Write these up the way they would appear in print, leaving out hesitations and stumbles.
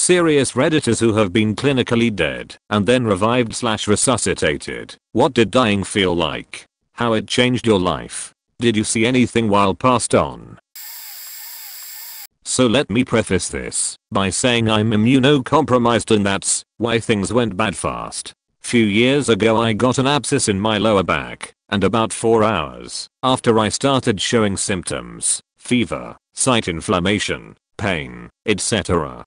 Serious redditors who have been clinically dead and then revived/resuscitated. What did dying feel like? How it changed your life? Did you see anything while passed on? So let me preface this by saying I'm immunocompromised, and that's why things went bad fast. Few years ago I got an abscess in my lower back, and about 4 hours after I started showing symptoms, fever, site inflammation, pain, etc.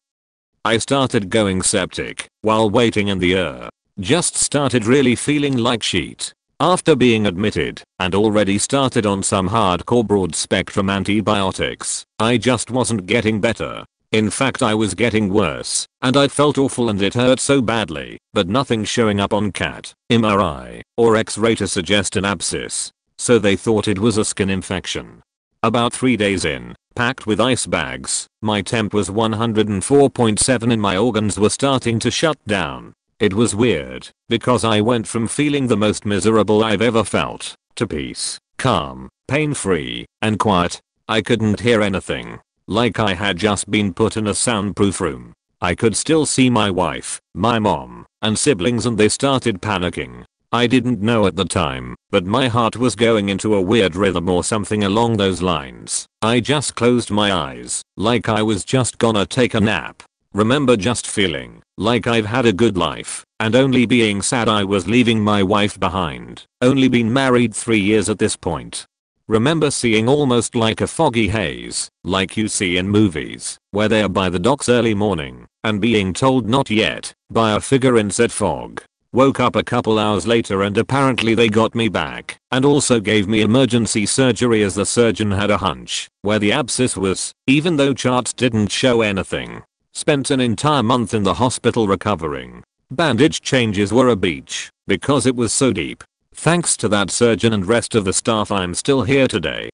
I started going septic while waiting in the ER. Just started really feeling like shit. After being admitted and already started on some hardcore broad spectrum antibiotics, I just wasn't getting better. In fact, I was getting worse, and I felt awful and it hurt so badly, but nothing showing up on CAT, MRI, or X-ray to suggest an abscess. So they thought it was a skin infection. About 3 days in, packed with ice bags, my temp was 104.7 and my organs were starting to shut down. It was weird, because I went from feeling the most miserable I've ever felt, to peace, calm, pain-free, and quiet. I couldn't hear anything. Like I had just been put in a soundproof room. I could still see my wife, my mom, and siblings, and they started panicking. I didn't know at the time, but my heart was going into a weird rhythm or something along those lines. I just closed my eyes, like I was just gonna take a nap. Remember just feeling like I've had a good life and only being sad I was leaving my wife behind. Only been married 3 years at this point. Remember seeing almost like a foggy haze, like you see in movies, where they are by the docks early morning and being told not yet by a figure in said fog. Woke up a couple hours later and apparently they got me back and also gave me emergency surgery as the surgeon had a hunch where the abscess was, even though charts didn't show anything. Spent an entire month in the hospital recovering. Bandage changes were a beach because it was so deep. Thanks to that surgeon and rest of the staff I'm still here today.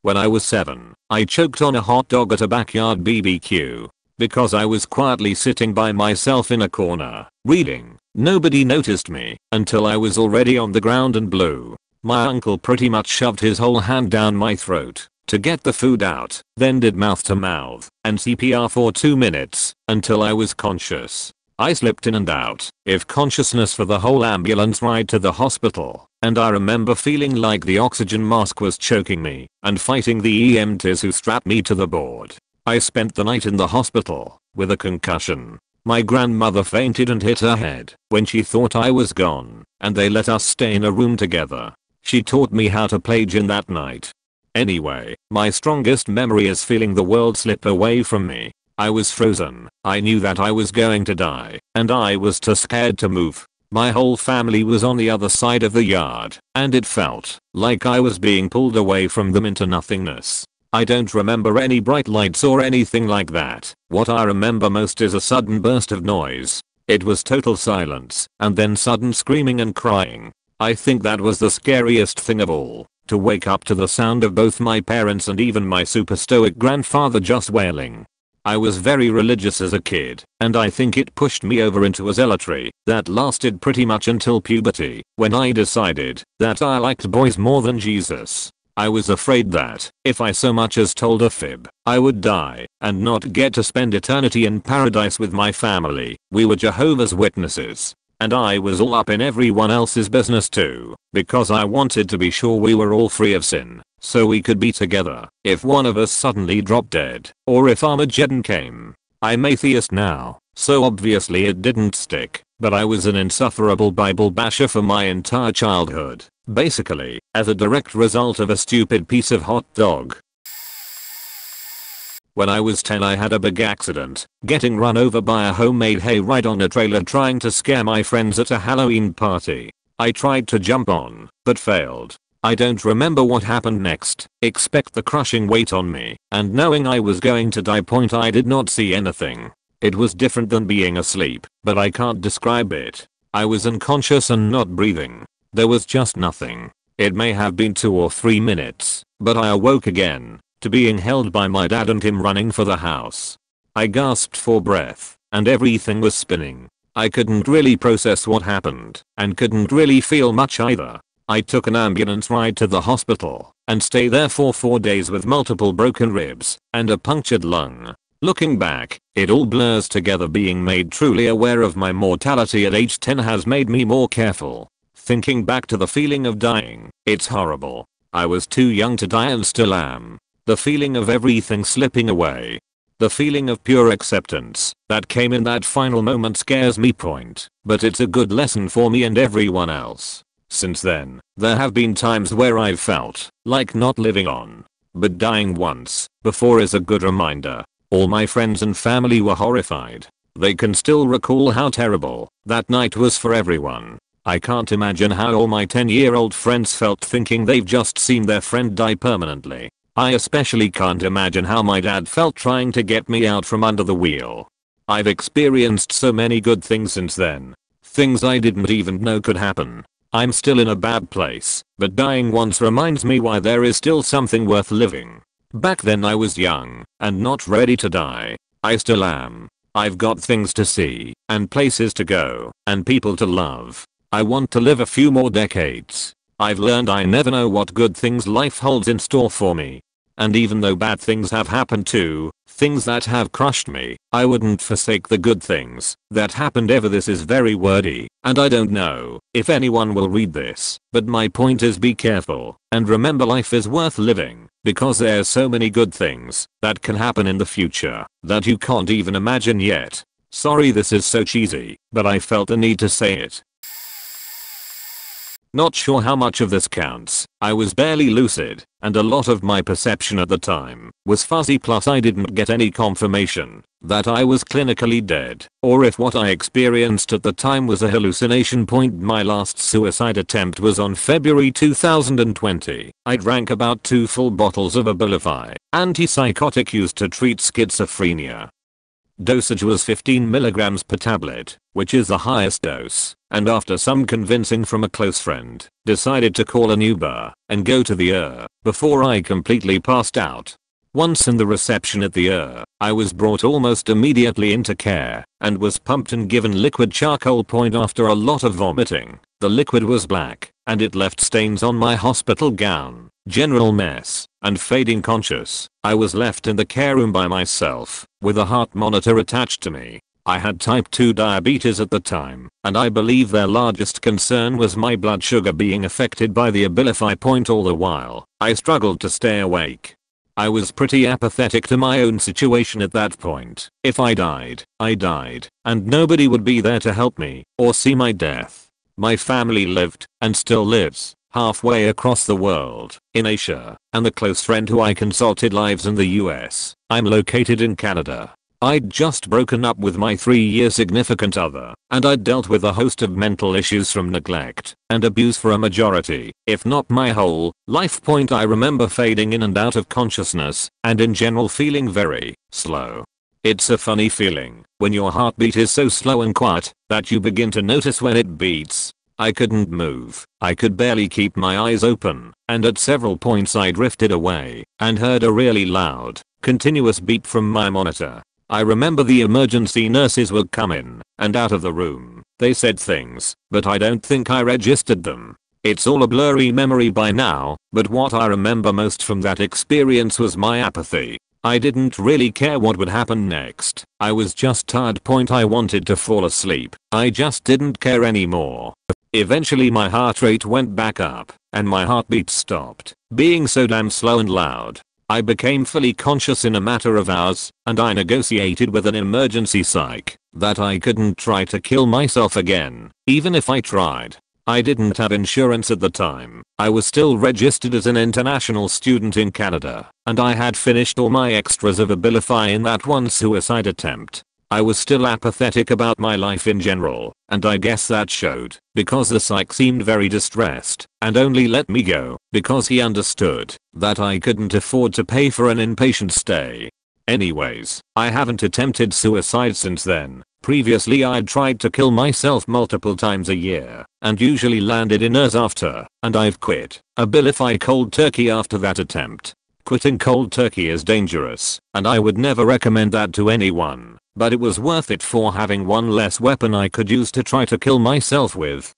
When I was 7, I choked on a hot dog at a backyard BBQ because I was quietly sitting by myself in a corner, reading. Nobody noticed me until I was already on the ground and blue. My uncle pretty much shoved his whole hand down my throat to get the food out, then did mouth to mouth and CPR for 2 minutes until I was conscious. I slipped in and out of consciousness for the whole ambulance ride to the hospital, and I remember feeling like the oxygen mask was choking me and fighting the EMTs who strapped me to the board. I spent the night in the hospital with a concussion. My grandmother fainted and hit her head when she thought I was gone, and they let us stay in a room together. She taught me how to play gin that night. Anyway, my strongest memory is feeling the world slip away from me. I was frozen. I knew that I was going to die, and I was too scared to move. My whole family was on the other side of the yard, and it felt like I was being pulled away from them into nothingness. I don't remember any bright lights or anything like that. What I remember most is a sudden burst of noise. It was total silence, and then sudden screaming and crying. I think that was the scariest thing of all. To wake up to the sound of both my parents and even my super stoic grandfather just wailing. I was very religious as a kid, and I think it pushed me over into a zealotry that lasted pretty much until puberty, when I decided that I liked boys more than Jesus. I was afraid that if I so much as told a fib, I would die and not get to spend eternity in paradise with my family. We were Jehovah's Witnesses. And I was all up in everyone else's business too, because I wanted to be sure we were all free of sin, so we could be together if one of us suddenly dropped dead, or if Armageddon came. I'm atheist now, so obviously it didn't stick, but I was an insufferable Bible basher for my entire childhood, basically, as a direct result of a stupid piece of hot dog. When I was 10 I had a big accident, getting run over by a homemade hayride on a trailer trying to scare my friends at a Halloween party. I tried to jump on, but failed. I don't remember what happened next, except the crushing weight on me, and knowing I was going to die. I did not see anything. It was different than being asleep, but I can't describe it. I was unconscious and not breathing. There was just nothing. It may have been 2 or 3 minutes, but I awoke again to being held by my dad and him running for the house. I gasped for breath, and everything was spinning. I couldn't really process what happened, and couldn't really feel much either. I took an ambulance ride to the hospital, and stayed there for 4 days with multiple broken ribs, and a punctured lung. Looking back, it all blurs together. Being made truly aware of my mortality at age 10 has made me more careful. Thinking back to the feeling of dying, it's horrible. I was too young to die and still am. The feeling of everything slipping away. The feeling of pure acceptance that came in that final moment scares me. But it's a good lesson for me and everyone else. Since then, there have been times where I've felt like not living on. But dying once before is a good reminder. All my friends and family were horrified. They can still recall how terrible that night was for everyone. I can't imagine how all my 10-year-old friends felt thinking they've just seen their friend die permanently. I especially can't imagine how my dad felt trying to get me out from under the wheel. I've experienced so many good things since then. Things I didn't even know could happen. I'm still in a bad place, but dying once reminds me why there is still something worth living. Back then I was young and not ready to die. I still am. I've got things to see and places to go and people to love. I want to live a few more decades. I've learned I never know what good things life holds in store for me. And even though bad things have happened too, things that have crushed me, I wouldn't forsake the good things that happened ever. This is very wordy, and I don't know if anyone will read this, but my point is be careful and remember life is worth living because there's so many good things that can happen in the future that you can't even imagine yet. Sorry this is so cheesy, but I felt the need to say it. Not sure how much of this counts. I was barely lucid, and a lot of my perception at the time was fuzzy, plus I didn't get any confirmation that I was clinically dead, or if what I experienced at the time was a hallucination. My last suicide attempt was on February 2020. I drank about 2 full bottles of Abilify, antipsychotic used to treat schizophrenia. Dosage was 15 milligrams per tablet, which is the highest dose, and after some convincing from a close friend, decided to call an Uber and go to the ER before I completely passed out. Once in the reception at the ER, I was brought almost immediately into care and was pumped and given liquid charcoal. After a lot of vomiting, the liquid was black and it left stains on my hospital gown. General mess and fading conscious. I was left in the care room by myself with a heart monitor attached to me. I had type 2 diabetes at the time, and I believe their largest concern was my blood sugar being affected by the Abilify. All the while, I struggled to stay awake. I was pretty apathetic to my own situation at that point. If I died, I died, and nobody would be there to help me or see my death. My family lived, and still lives, halfway across the world, in Asia, and the close friend who I consulted lives in the US. I'm located in Canada. I'd just broken up with my 3-year significant other, and I'd dealt with a host of mental issues from neglect and abuse for a majority, if not my whole, life. I remember fading in and out of consciousness, and in general feeling very slow. It's a funny feeling when your heartbeat is so slow and quiet that you begin to notice when it beats. I couldn't move. I could barely keep my eyes open, and at several points I drifted away and heard a really loud, continuous beep from my monitor. I remember the emergency nurses would come in and out of the room. They said things, but I don't think I registered them. It's all a blurry memory by now, but what I remember most from that experience was my apathy. I didn't really care what would happen next. I was just tired. I wanted to fall asleep. I just didn't care anymore. Eventually my heart rate went back up, and my heartbeat stopped being so damn slow and loud. I became fully conscious in a matter of hours, and I negotiated with an emergency psych that I couldn't try to kill myself again, even if I tried. I didn't have insurance at the time. I was still registered as an international student in Canada, and I had finished all my extras of Abilify in that one suicide attempt. I was still apathetic about my life in general, and I guess that showed, because the psych seemed very distressed and only let me go because he understood that I couldn't afford to pay for an inpatient stay. Anyways, I haven't attempted suicide since then. Previously I'd tried to kill myself multiple times a year, and usually landed in ERs after, and I've quit Abilify cold turkey after that attempt. Quitting cold turkey is dangerous, and I would never recommend that to anyone, but it was worth it for having one less weapon I could use to try to kill myself with.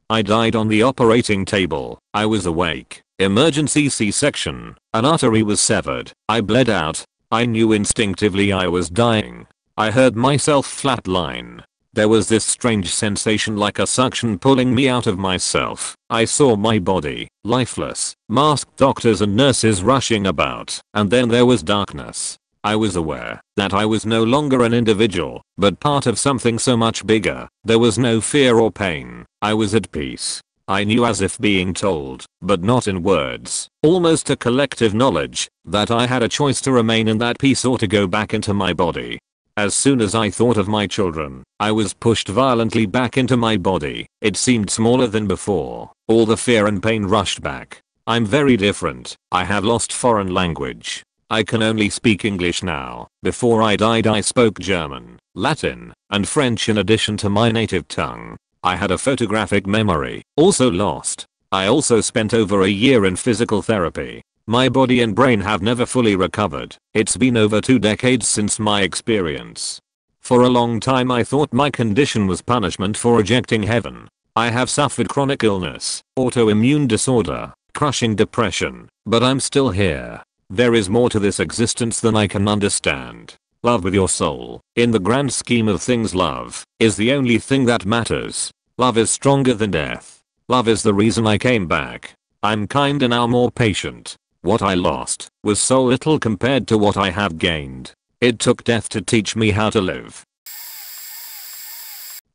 I died on the operating table. I was awake. Emergency C-section. An artery was severed. I bled out. I knew instinctively I was dying. I heard myself flatline. There was this strange sensation like a suction pulling me out of myself. I saw my body, lifeless, masked doctors and nurses rushing about, and then there was darkness. I was aware that I was no longer an individual, but part of something so much bigger. There was no fear or pain. I was at peace. I knew as if being told, but not in words, almost a collective knowledge, that I had a choice to remain in that peace or to go back into my body. As soon as I thought of my children, I was pushed violently back into my body. It seemed smaller than before. All the fear and pain rushed back. I'm very different. I have lost foreign language. I can only speak English now. Before I died I spoke German, Latin, and French in addition to my native tongue. I had a photographic memory, also lost. I also spent over a year in physical therapy. My body and brain have never fully recovered. It's been over 2 decades since my experience. For a long time I thought my condition was punishment for rejecting heaven. I have suffered chronic illness, autoimmune disorder, crushing depression, but I'm still here. There is more to this existence than I can understand. Love with your soul. In the grand scheme of things, love is the only thing that matters. Love is stronger than death. Love is the reason I came back. I'm kinder now, more patient. What I lost was so little compared to what I have gained. It took death to teach me how to live.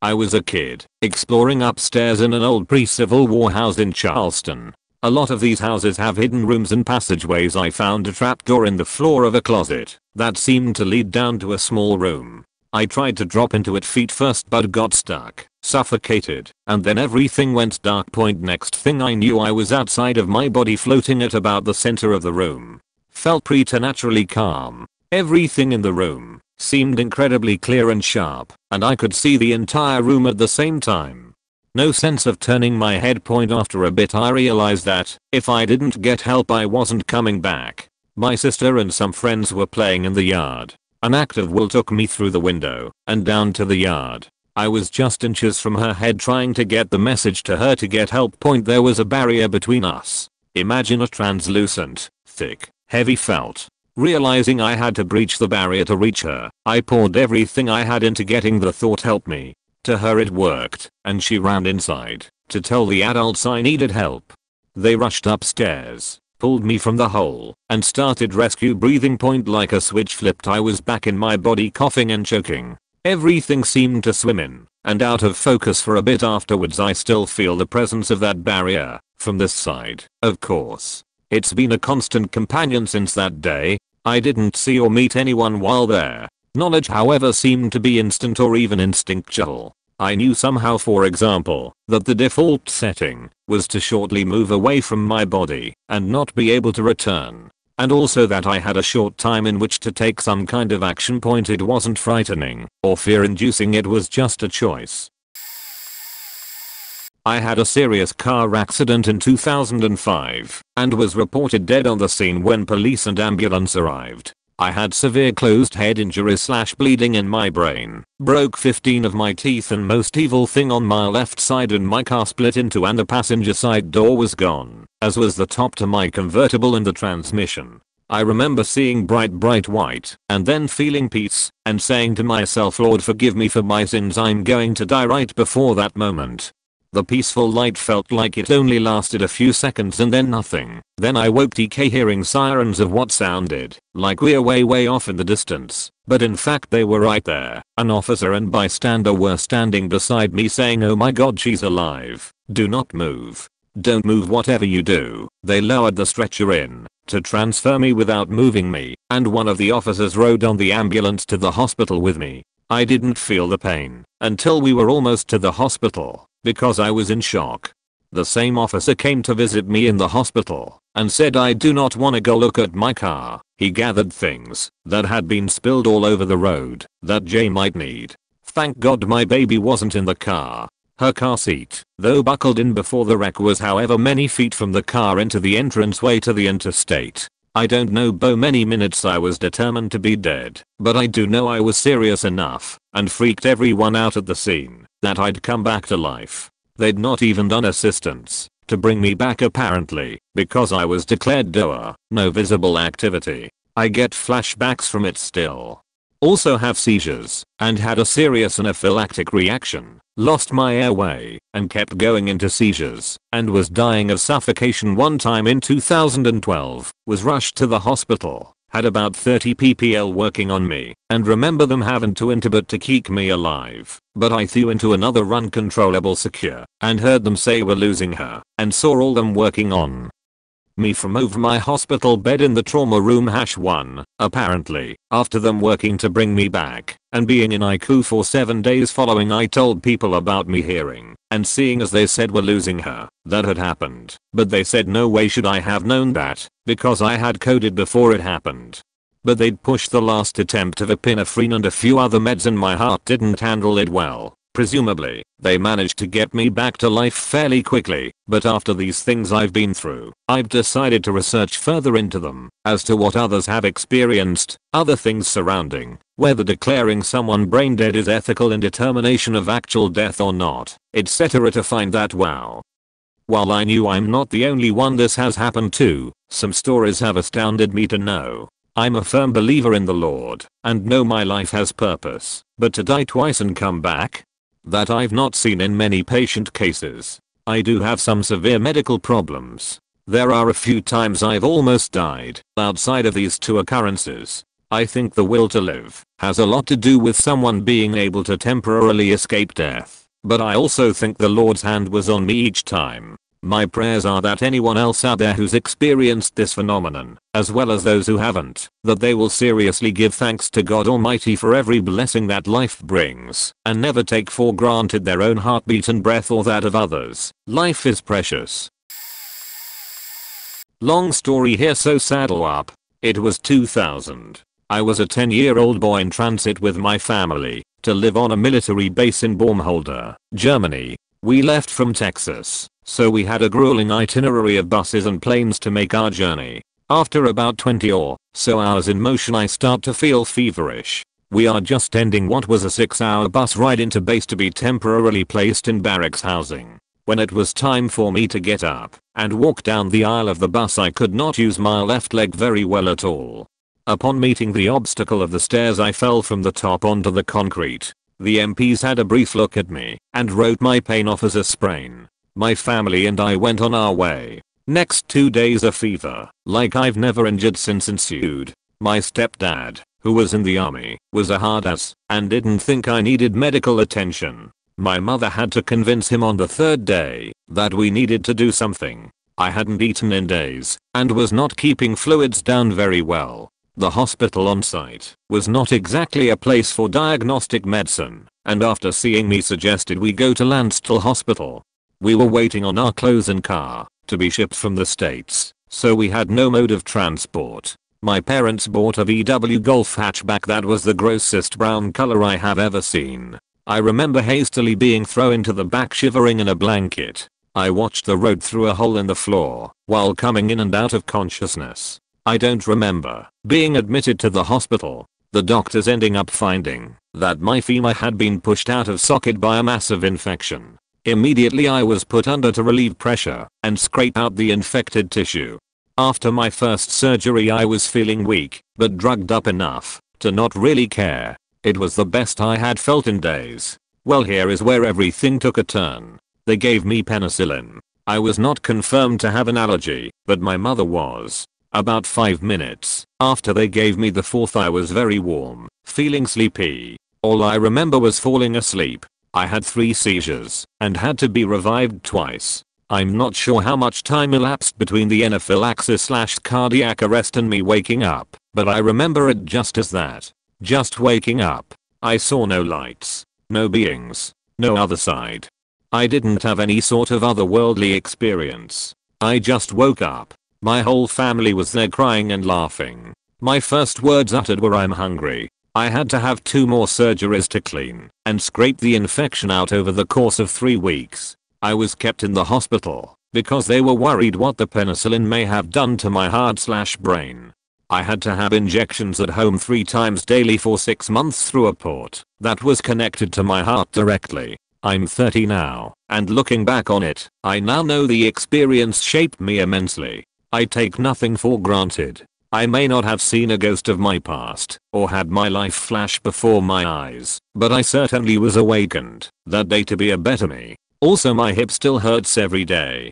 I was a kid, exploring upstairs in an old pre-Civil War house in Charleston. A lot of these houses have hidden rooms and passageways. I found a trapdoor in the floor of a closet that seemed to lead down to a small room. I tried to drop into it feet first but got stuck, suffocated, and then everything went dark. Next thing I knew I was outside of my body, floating at about the center of the room. Felt preternaturally calm. Everything in the room seemed incredibly clear and sharp, and I could see the entire room at the same time. No sense of turning my head. After a bit I realized that if I didn't get help I wasn't coming back. My sister and some friends were playing in the yard. An act of will took me through the window and down to the yard. I was just inches from her head, trying to get the message to her to get help. There was a barrier between us. Imagine a translucent, thick, heavy felt. Realizing I had to breach the barrier to reach her, I poured everything I had into getting the thought help me. To her it worked, and she ran inside to tell the adults I needed help. They rushed upstairs, pulled me from the hole, and started rescue breathing. Like a switch flipped, I was back in my body, coughing and choking. Everything seemed to swim in and out of focus for a bit afterwards. I still feel the presence of that barrier from this side, of course. It's been a constant companion since that day. I didn't see or meet anyone while there. Knowledge, however, seemed to be instant or even instinctual. I knew somehow, for example, that the default setting was to shortly move away from my body and not be able to return. And also that I had a short time in which to take some kind of action. It wasn't frightening or fear-inducing, it was just a choice. I had a serious car accident in 2005 and was reported dead on the scene when police and ambulance arrived. I had severe closed head injuries / bleeding in my brain, broke 15 of my teeth, and most evil thing on my left side, and my car split in two and the passenger side door was gone, as was the top to my convertible and the transmission. I remember seeing bright white and then feeling peace and saying to myself, Lord, forgive me for my sins, I'm going to die right before that moment. The peaceful light felt like it only lasted a few seconds and then nothing. Then I woke DK hearing sirens of what sounded like we're way off in the distance, but in fact they were right there. An officer and bystander were standing beside me saying, oh my god, she's alive. Do not move. Don't move whatever you do. They lowered the stretcher in to transfer me without moving me, and one of the officers rode on the ambulance to the hospital with me. I didn't feel the pain until we were almost to the hospital, because I was in shock. The same officer came to visit me in the hospital and said I do not want to go look at my car. He gathered things that had been spilled all over the road that Jay might need. Thank God my baby wasn't in the car. Her car seat, though buckled in before the wreck, was however many feet from the car into the entranceway to the interstate. I don't know how many minutes I was determined to be dead, but I do know I was serious enough and freaked everyone out at the scene that I'd come back to life. They'd not even done assistance to bring me back apparently, because I was declared DOA, no visible activity. I get flashbacks from it still. Also have seizures, and had a serious anaphylactic reaction, lost my airway, and kept going into seizures, and was dying of suffocation one time in 2012, was rushed to the hospital, had about 30 ppl working on me, and remember them having to intubate to keep me alive, but I threw into another uncontrollable secure, and heard them say we're losing her, and saw all them working on me from over my hospital bed in the trauma room -1, apparently, after them working to bring me back, and being in ICU for 7 days following. I told people about me hearing and seeing as they said we're losing her, that had happened, but they said no way should I have known that, because I had coded before it happened. But they'd pushed the last attempt of epinephrine and a few other meds and my heart didn't handle it well. Presumably, they managed to get me back to life fairly quickly, but after these things I've been through, I've decided to research further into them, as to what others have experienced, other things surrounding, whether declaring someone brain dead is ethical in determination of actual death or not, etc. to find that wow. While I knew I'm not the only one this has happened to, some stories have astounded me to know. I'm a firm believer in the Lord, and know my life has purpose, but to die twice and come back? That I've not seen in many patient cases. I do have some severe medical problems. There are a few times I've almost died. Outside of these two occurrences, I think the will to live has a lot to do with someone being able to temporarily escape death, but I also think the Lord's hand was on me each time. My prayers are that anyone else out there who's experienced this phenomenon, as well as those who haven't, that they will seriously give thanks to God Almighty for every blessing that life brings, and never take for granted their own heartbeat and breath or that of others. Life is precious. Long story here, so saddle up. It was 2000. I was a 10-year-old boy in transit with my family to live on a military base in Baumholder, Germany. We left from Texas, so we had a grueling itinerary of buses and planes to make our journey. After about 20 or so hours in motion I start to feel feverish. We are just ending what was a 6-hour bus ride into base to be temporarily placed in barracks housing. When it was time for me to get up and walk down the aisle of the bus I could not use my left leg very well at all. Upon meeting the obstacle of the stairs I fell from the top onto the concrete. The MPs had a brief look at me and wrote my pain off as a sprain. My family and I went on our way. Next 2 days a fever, like I've never injured since, ensued. My stepdad, who was in the army, was a hard ass and didn't think I needed medical attention. My mother had to convince him on the 3rd day that we needed to do something. I hadn't eaten in days and was not keeping fluids down very well. The hospital on site was not exactly a place for diagnostic medicine, and after seeing me suggested we go to Landstuhl Hospital. We were waiting on our clothes and car to be shipped from the States, so we had no mode of transport. My parents bought a VW Golf hatchback that was the grossest brown color I have ever seen. I remember hastily being thrown into the back shivering in a blanket. I watched the road through a hole in the floor while coming in and out of consciousness. I don't remember being admitted to the hospital. The doctors ending up finding that my femur had been pushed out of socket by a massive infection. Immediately I was put under to relieve pressure and scrape out the infected tissue. After my first surgery I was feeling weak, but drugged up enough to not really care. It was the best I had felt in days. Well, here is where everything took a turn. They gave me penicillin. I was not confirmed to have an allergy, but my mother was. About 5 minutes after they gave me the fourth I was very warm, feeling sleepy. All I remember was falling asleep. I had 3 seizures and had to be revived twice. I'm not sure how much time elapsed between the anaphylaxis/cardiac arrest and me waking up, but I remember it just as that. Just waking up. I saw no lights, no beings, no other side. I didn't have any sort of otherworldly experience. I just woke up. My whole family was there crying and laughing. My first words uttered were, "I'm hungry." I had to have 2 more surgeries to clean and scrape the infection out over the course of 3 weeks. I was kept in the hospital because they were worried what the penicillin may have done to my heart/brain. I had to have injections at home 3 times daily for 6 months through a port that was connected to my heart directly. I'm 30 now, and looking back on it, I now know the experience shaped me immensely. I take nothing for granted. I may not have seen a ghost of my past or had my life flash before my eyes, but I certainly was awakened that day to be a better me. Also, my hip still hurts every day.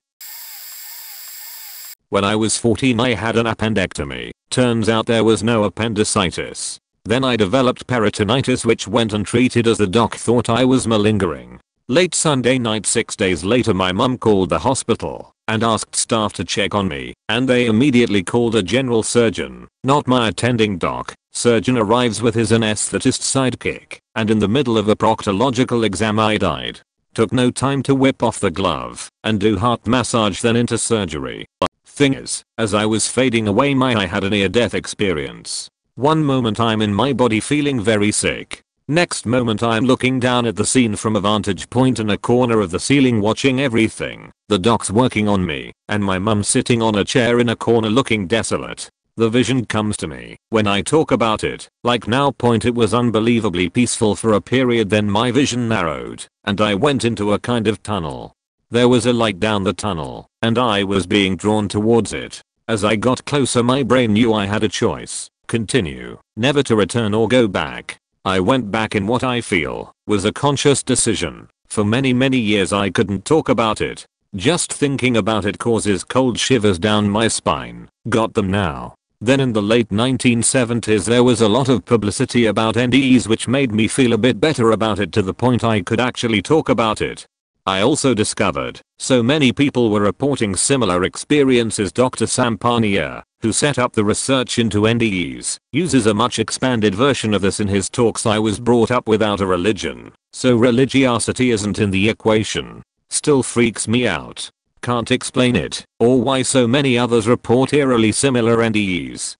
When I was 14 I had an appendectomy. Turns out there was no appendicitis. Then I developed peritonitis, which went untreated as the doc thought I was malingering. Late Sunday night 6 days later my mum called the hospital and asked staff to check on me, and they immediately called a general surgeon, not my attending doc. Surgeon arrives with his anesthetist sidekick, and in the middle of a proctological exam I died. Took no time to whip off the glove and do heart massage, then into surgery. Thing is, as I was fading away I had a near-death experience. One moment I'm in my body feeling very sick. Next moment I'm looking down at the scene from a vantage point in a corner of the ceiling watching everything. The doc's working on me, and my mum sitting on a chair in a corner looking desolate. The vision comes to me when I talk about it. Like now. It was unbelievably peaceful for a period, then my vision narrowed, and I went into a kind of tunnel. There was a light down the tunnel, and I was being drawn towards it. As I got closer my brain knew I had a choice: continue, never to return, or go back. I went back in what I feel was a conscious decision. For many years I couldn't talk about it. Just thinking about it causes cold shivers down my spine. Got them now. Then in the late 1970s there was a lot of publicity about NDEs, which made me feel a bit better about it to the point I could actually talk about it. I also discovered so many people were reporting similar experiences. Dr. Sampania, who set up the research into NDEs, uses a much expanded version of this in his talks. I was brought up without a religion, so religiosity isn't in the equation. Still freaks me out. Can't explain it, or why so many others report eerily similar NDEs.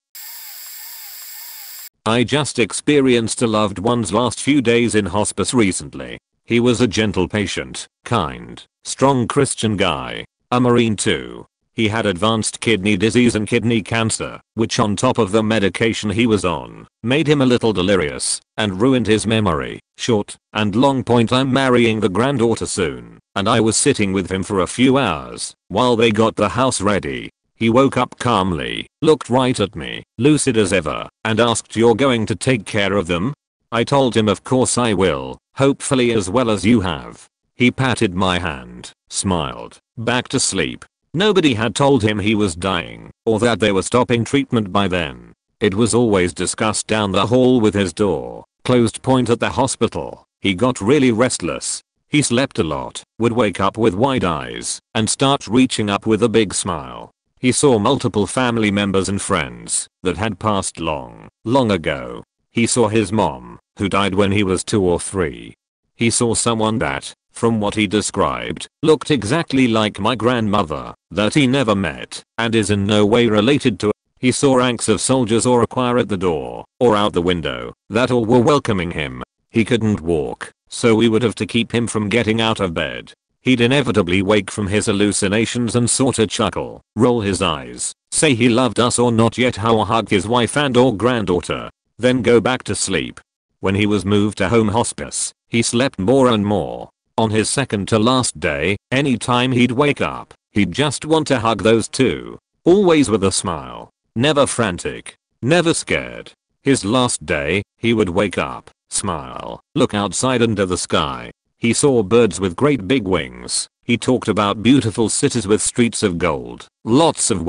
I just experienced a loved one's last few days in hospice recently. He was a gentle patient, kind, strong Christian guy, a Marine too. He had advanced kidney disease and kidney cancer, which on top of the medication he was on, made him a little delirious and ruined his memory. Short and long point: I'm marrying the granddaughter soon, and I was sitting with him for a few hours while they got the house ready. He woke up calmly, looked right at me, lucid as ever, and asked, "You're going to take care of them?" I told him of course I will, hopefully as well as you have. He patted my hand, smiled, back to sleep. Nobody had told him he was dying, or that they were stopping treatment by then. It was always discussed down the hall with his door closed. At the hospital, he got really restless. He slept a lot, would wake up with wide eyes, and start reaching up with a big smile. He saw multiple family members and friends that had passed long ago. He saw his mom, who died when he was 2 or 3. He saw someone that, from what he described, looked exactly like my grandmother, that he never met, and is in no way related to. He saw ranks of soldiers or a choir at the door, or out the window, that all were welcoming him. He couldn't walk, so we would have to keep him from getting out of bed. He'd inevitably wake from his hallucinations and sorta chuckle, roll his eyes, say he loved us or not yet how, or hug his wife and or granddaughter, then go back to sleep. When he was moved to home hospice, he slept more and more. On his second to last day, anytime he'd wake up, he'd just want to hug those two. Always with a smile. Never frantic. Never scared. His last day, he would wake up, smile, look outside into the sky. He saw birds with great big wings. He talked about beautiful cities with streets of gold. Lots of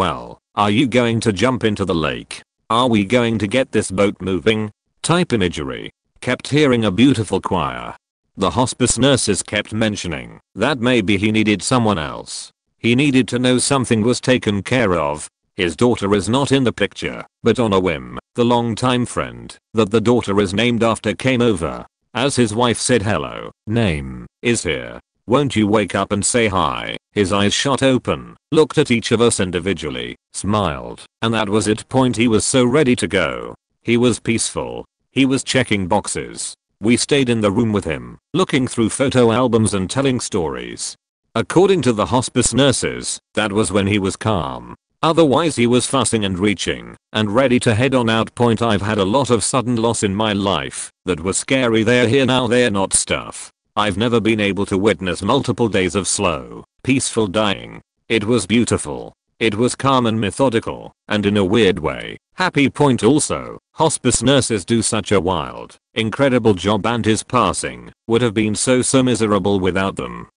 are you going to jump into the lake? Are we going to get this boat moving? Type imagery. Kept hearing a beautiful choir. The hospice nurses kept mentioning that maybe he needed someone else. He needed to know something was taken care of. His daughter is not in the picture, but on a whim, the longtime friend that the daughter is named after came over. As his wife said hello, name is here. Won't you wake up and say hi? His eyes shot open, looked at each of us individually, smiled, and that was it. He was so ready to go. He was peaceful. He was checking boxes. We stayed in the room with him, looking through photo albums and telling stories. According to the hospice nurses, that was when he was calm. Otherwise he was fussing and reaching, and ready to head on out. I've had a lot of sudden loss in my life that was scary. They're here now, they're not stuff. I've never been able to witness multiple days of slow, peaceful dying. It was beautiful. It was calm and methodical, and in a weird way, Happy point also, hospice nurses do such a wild, incredible job and his passing would have been so miserable without them.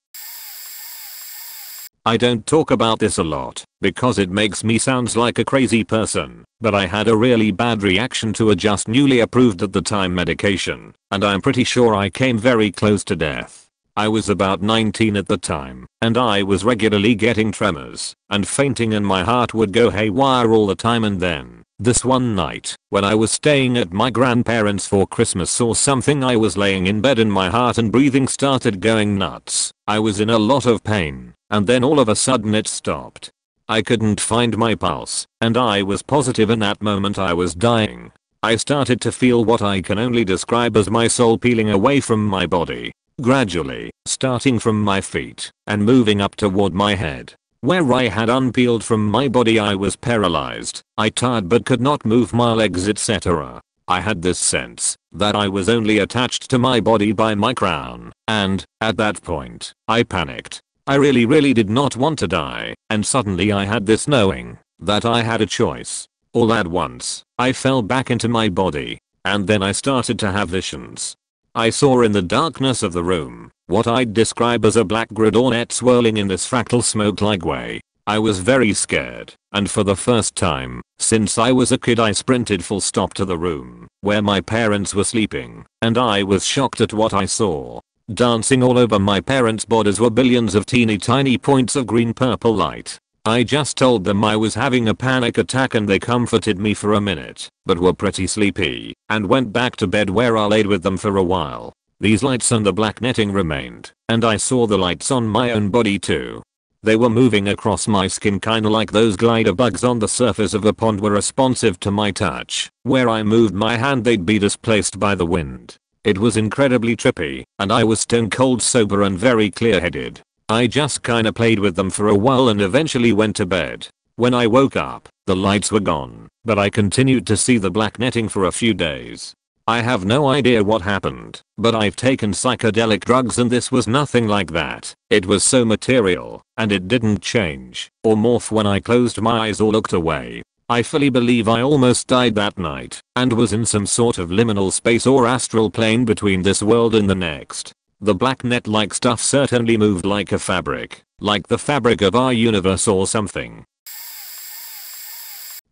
I don't talk about this a lot because it makes me sound like a crazy person, but I had a really bad reaction to a just newly approved at the time medication, and I'm pretty sure I came very close to death. I was about 19 at the time, and I was regularly getting tremors and fainting and my heart would go haywire all the time, and then, this one night, when I was staying at my grandparents for Christmas or something, I was laying in bed and my heart and breathing started going nuts. I was in a lot of pain, and then all of a sudden it stopped. I couldn't find my pulse, and I was positive in that moment I was dying. I started to feel what I can only describe as my soul peeling away from my body. Gradually, starting from my feet and moving up toward my head. Where I had unpeeled from my body I was paralyzed, I tired but could not move my legs etc. I had this sense that I was only attached to my body by my crown, and, at that point, I panicked. I really did not want to die, and suddenly I had this knowing that I had a choice. All at once, I fell back into my body, and then I started to have visions. I saw in the darkness of the room what I'd describe as a black grid or net swirling in this fractal smoke-like way. I was very scared, and for the first time since I was a kid I sprinted full stop to the room where my parents were sleeping, and I was shocked at what I saw. Dancing all over my parents' bodies were billions of teeny tiny points of green purple light. I just told them I was having a panic attack and they comforted me for a minute, but were pretty sleepy, and went back to bed where I laid with them for a while. These lights and the black netting remained, and I saw the lights on my own body too. They were moving across my skin kinda like those glider bugs on the surface of a pond were responsive to my touch. Where I moved my hand they'd be displaced by the wind. It was incredibly trippy, and I was stone cold sober and very clear-headed. I just kinda played with them for a while and eventually went to bed. When I woke up, the lights were gone, but I continued to see the black netting for a few days. I have no idea what happened, but I've taken psychedelic drugs and this was nothing like that. It was so material, and it didn't change or morph when I closed my eyes or looked away. I fully believe I almost died that night and was in some sort of liminal space or astral plane between this world and the next. The black net-like stuff certainly moved like a fabric, like the fabric of our universe or something.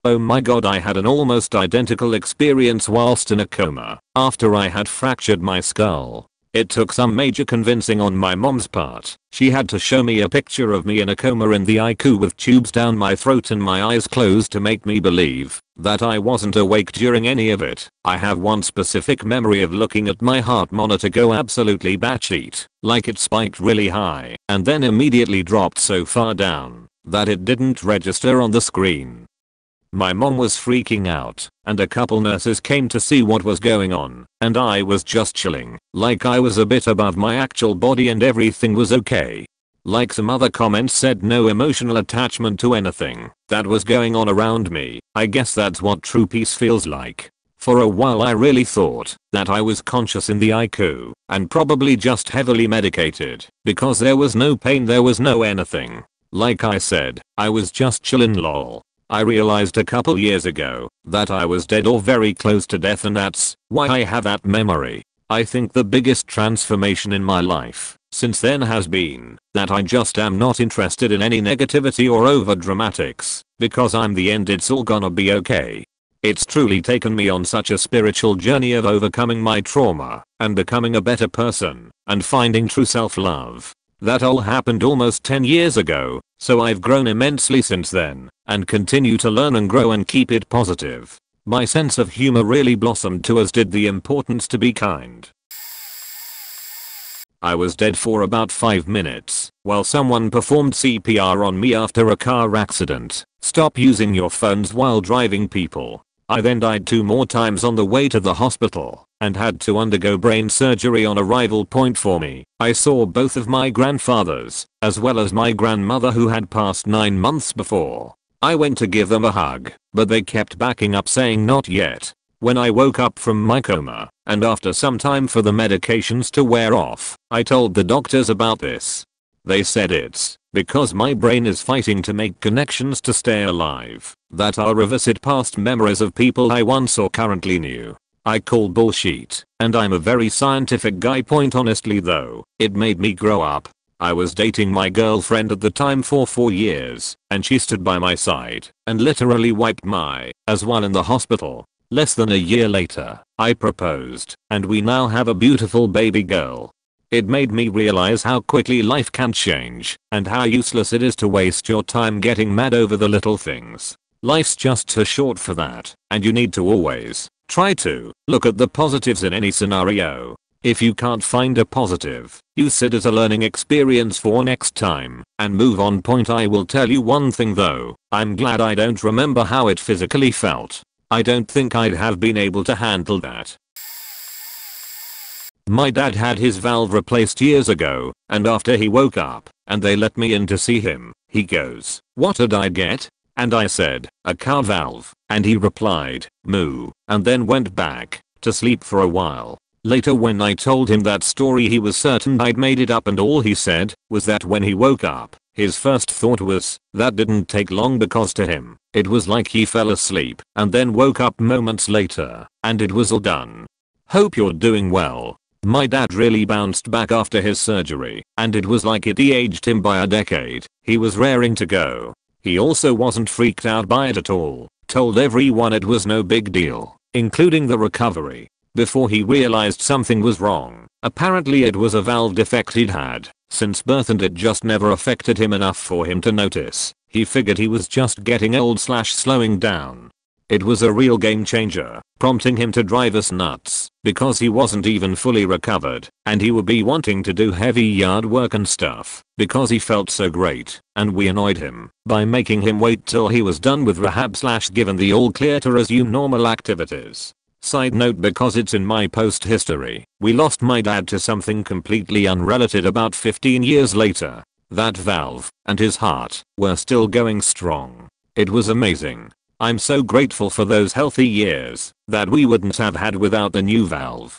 Oh my god, I had an almost identical experience whilst in a coma, after I had fractured my skull. It took some major convincing on my mom's part. She had to show me a picture of me in a coma in the ICU with tubes down my throat and my eyes closed to make me believe that I wasn't awake during any of it. I have one specific memory of looking at my heart monitor go absolutely batshit, like it spiked really high and then immediately dropped so far down that it didn't register on the screen. My mom was freaking out, and a couple nurses came to see what was going on, and I was just chilling, like I was a bit above my actual body and everything was okay. Like some other comments said, no emotional attachment to anything that was going on around me. I guess that's what true peace feels like. For a while I really thought that I was conscious in the ICU, and probably just heavily medicated, because there was no pain, there was no anything. Like I said, I was just chillin' lol. I realized a couple years ago that I was dead or very close to death, and that's why I have that memory. I think the biggest transformation in my life since then has been that I just am not interested in any negativity or over dramatics, because I'm the end, it's all gonna be okay. It's truly taken me on such a spiritual journey of overcoming my trauma and becoming a better person and finding true self-love. That all happened almost 10 years ago, so I've grown immensely since then, and continue to learn and grow and keep it positive. My sense of humor really blossomed too, as did the importance to be kind. I was dead for about 5 minutes while someone performed CPR on me after a car accident. Stop using your phones while driving, people. I then died 2 more times on the way to the hospital and had to undergo brain surgery on arrival point for me. I saw both of my grandfathers, as well as my grandmother who had passed 9 months before. I went to give them a hug, but they kept backing up saying not yet. When I woke up from my coma, and after some time for the medications to wear off, I told the doctors about this. They said it's because my brain is fighting to make connections to stay alive that are revisit past memories of people I once or currently knew. I call bullshit, and I'm a very scientific guy. Point honestly though, it made me grow up. I was dating my girlfriend at the time for 4 years, and she stood by my side and literally wiped my ass while in the hospital. Less than a year later, I proposed, and we now have a beautiful baby girl. It made me realize how quickly life can change, and how useless it is to waste your time getting mad over the little things. Life's just too short for that, and you need to always try to look at the positives in any scenario. If you can't find a positive, use it as a learning experience for next time, and move on. Point I will tell you one thing though, I'm glad I don't remember how it physically felt. I don't think I'd have been able to handle that. My dad had his valve replaced years ago, and after he woke up, and they let me in to see him, he goes, "What did I get?" And I said, "A car valve," and he replied, "Moo," and then went back to sleep for a while. Later when I told him that story he was certain I'd made it up, and all he said was that when he woke up, his first thought was, that didn't take long because to him, it was like he fell asleep and then woke up moments later, and it was all done. Hope you're doing well. My dad really bounced back after his surgery, and it was like it de-aged him by a decade. He was raring to go. He also wasn't freaked out by it at all, told everyone it was no big deal, including the recovery, before he realized something was wrong. Apparently it was a valve defect he'd had since birth, and it just never affected him enough for him to notice. He figured he was just getting old / slowing down. It was a real game changer, prompting him to drive us nuts because he wasn't even fully recovered, and he would be wanting to do heavy yard work and stuff because he felt so great, and we annoyed him by making him wait till he was done with rehab / given the all clear to resume normal activities. Side note, because it's in my post history, we lost my dad to something completely unrelated about 15 years later. That valve and his heart were still going strong. It was amazing. I'm so grateful for those healthy years that we wouldn't have had without the new valve.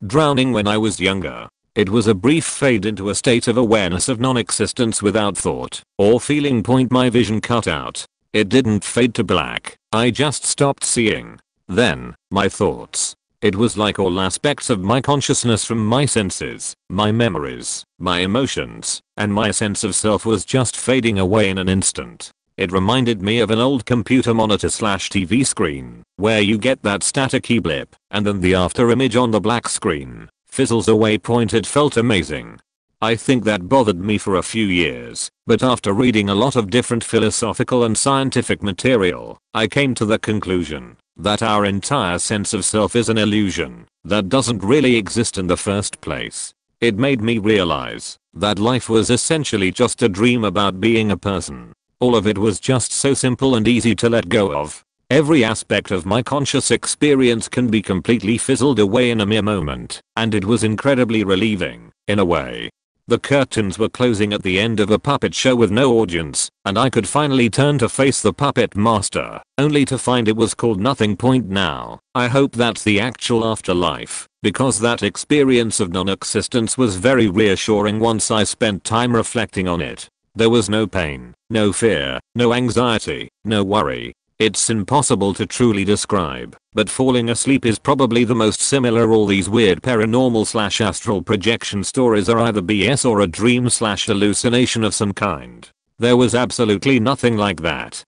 Drowning when I was younger. It was a brief fade into a state of awareness of non-existence without thought or feeling. My vision cut out. It didn't fade to black, I just stopped seeing. Then, my thoughts. It was like all aspects of my consciousness, from my senses, my memories, my emotions, and my sense of self, was just fading away in an instant. It reminded me of an old computer monitor / TV screen, where you get that staticky blip, and then the after image on the black screen fizzles away. It felt amazing. I think that bothered me for a few years, but after reading a lot of different philosophical and scientific material, I came to the conclusion that our entire sense of self is an illusion that doesn't really exist in the first place. It made me realize that life was essentially just a dream about being a person. All of it was just so simple and easy to let go of. Every aspect of my conscious experience can be completely fizzled away in a mere moment, and it was incredibly relieving, in a way. The curtains were closing at the end of a puppet show with no audience, and I could finally turn to face the puppet master, only to find it was called nothing. Now, I hope that's the actual afterlife, because that experience of non-existence was very reassuring once I spent time reflecting on it. There was no pain, no fear, no anxiety, no worry. It's impossible to truly describe, but falling asleep is probably the most similar. All these weird paranormal / astral projection stories are either BS or a dream / hallucination of some kind. There was absolutely nothing like that.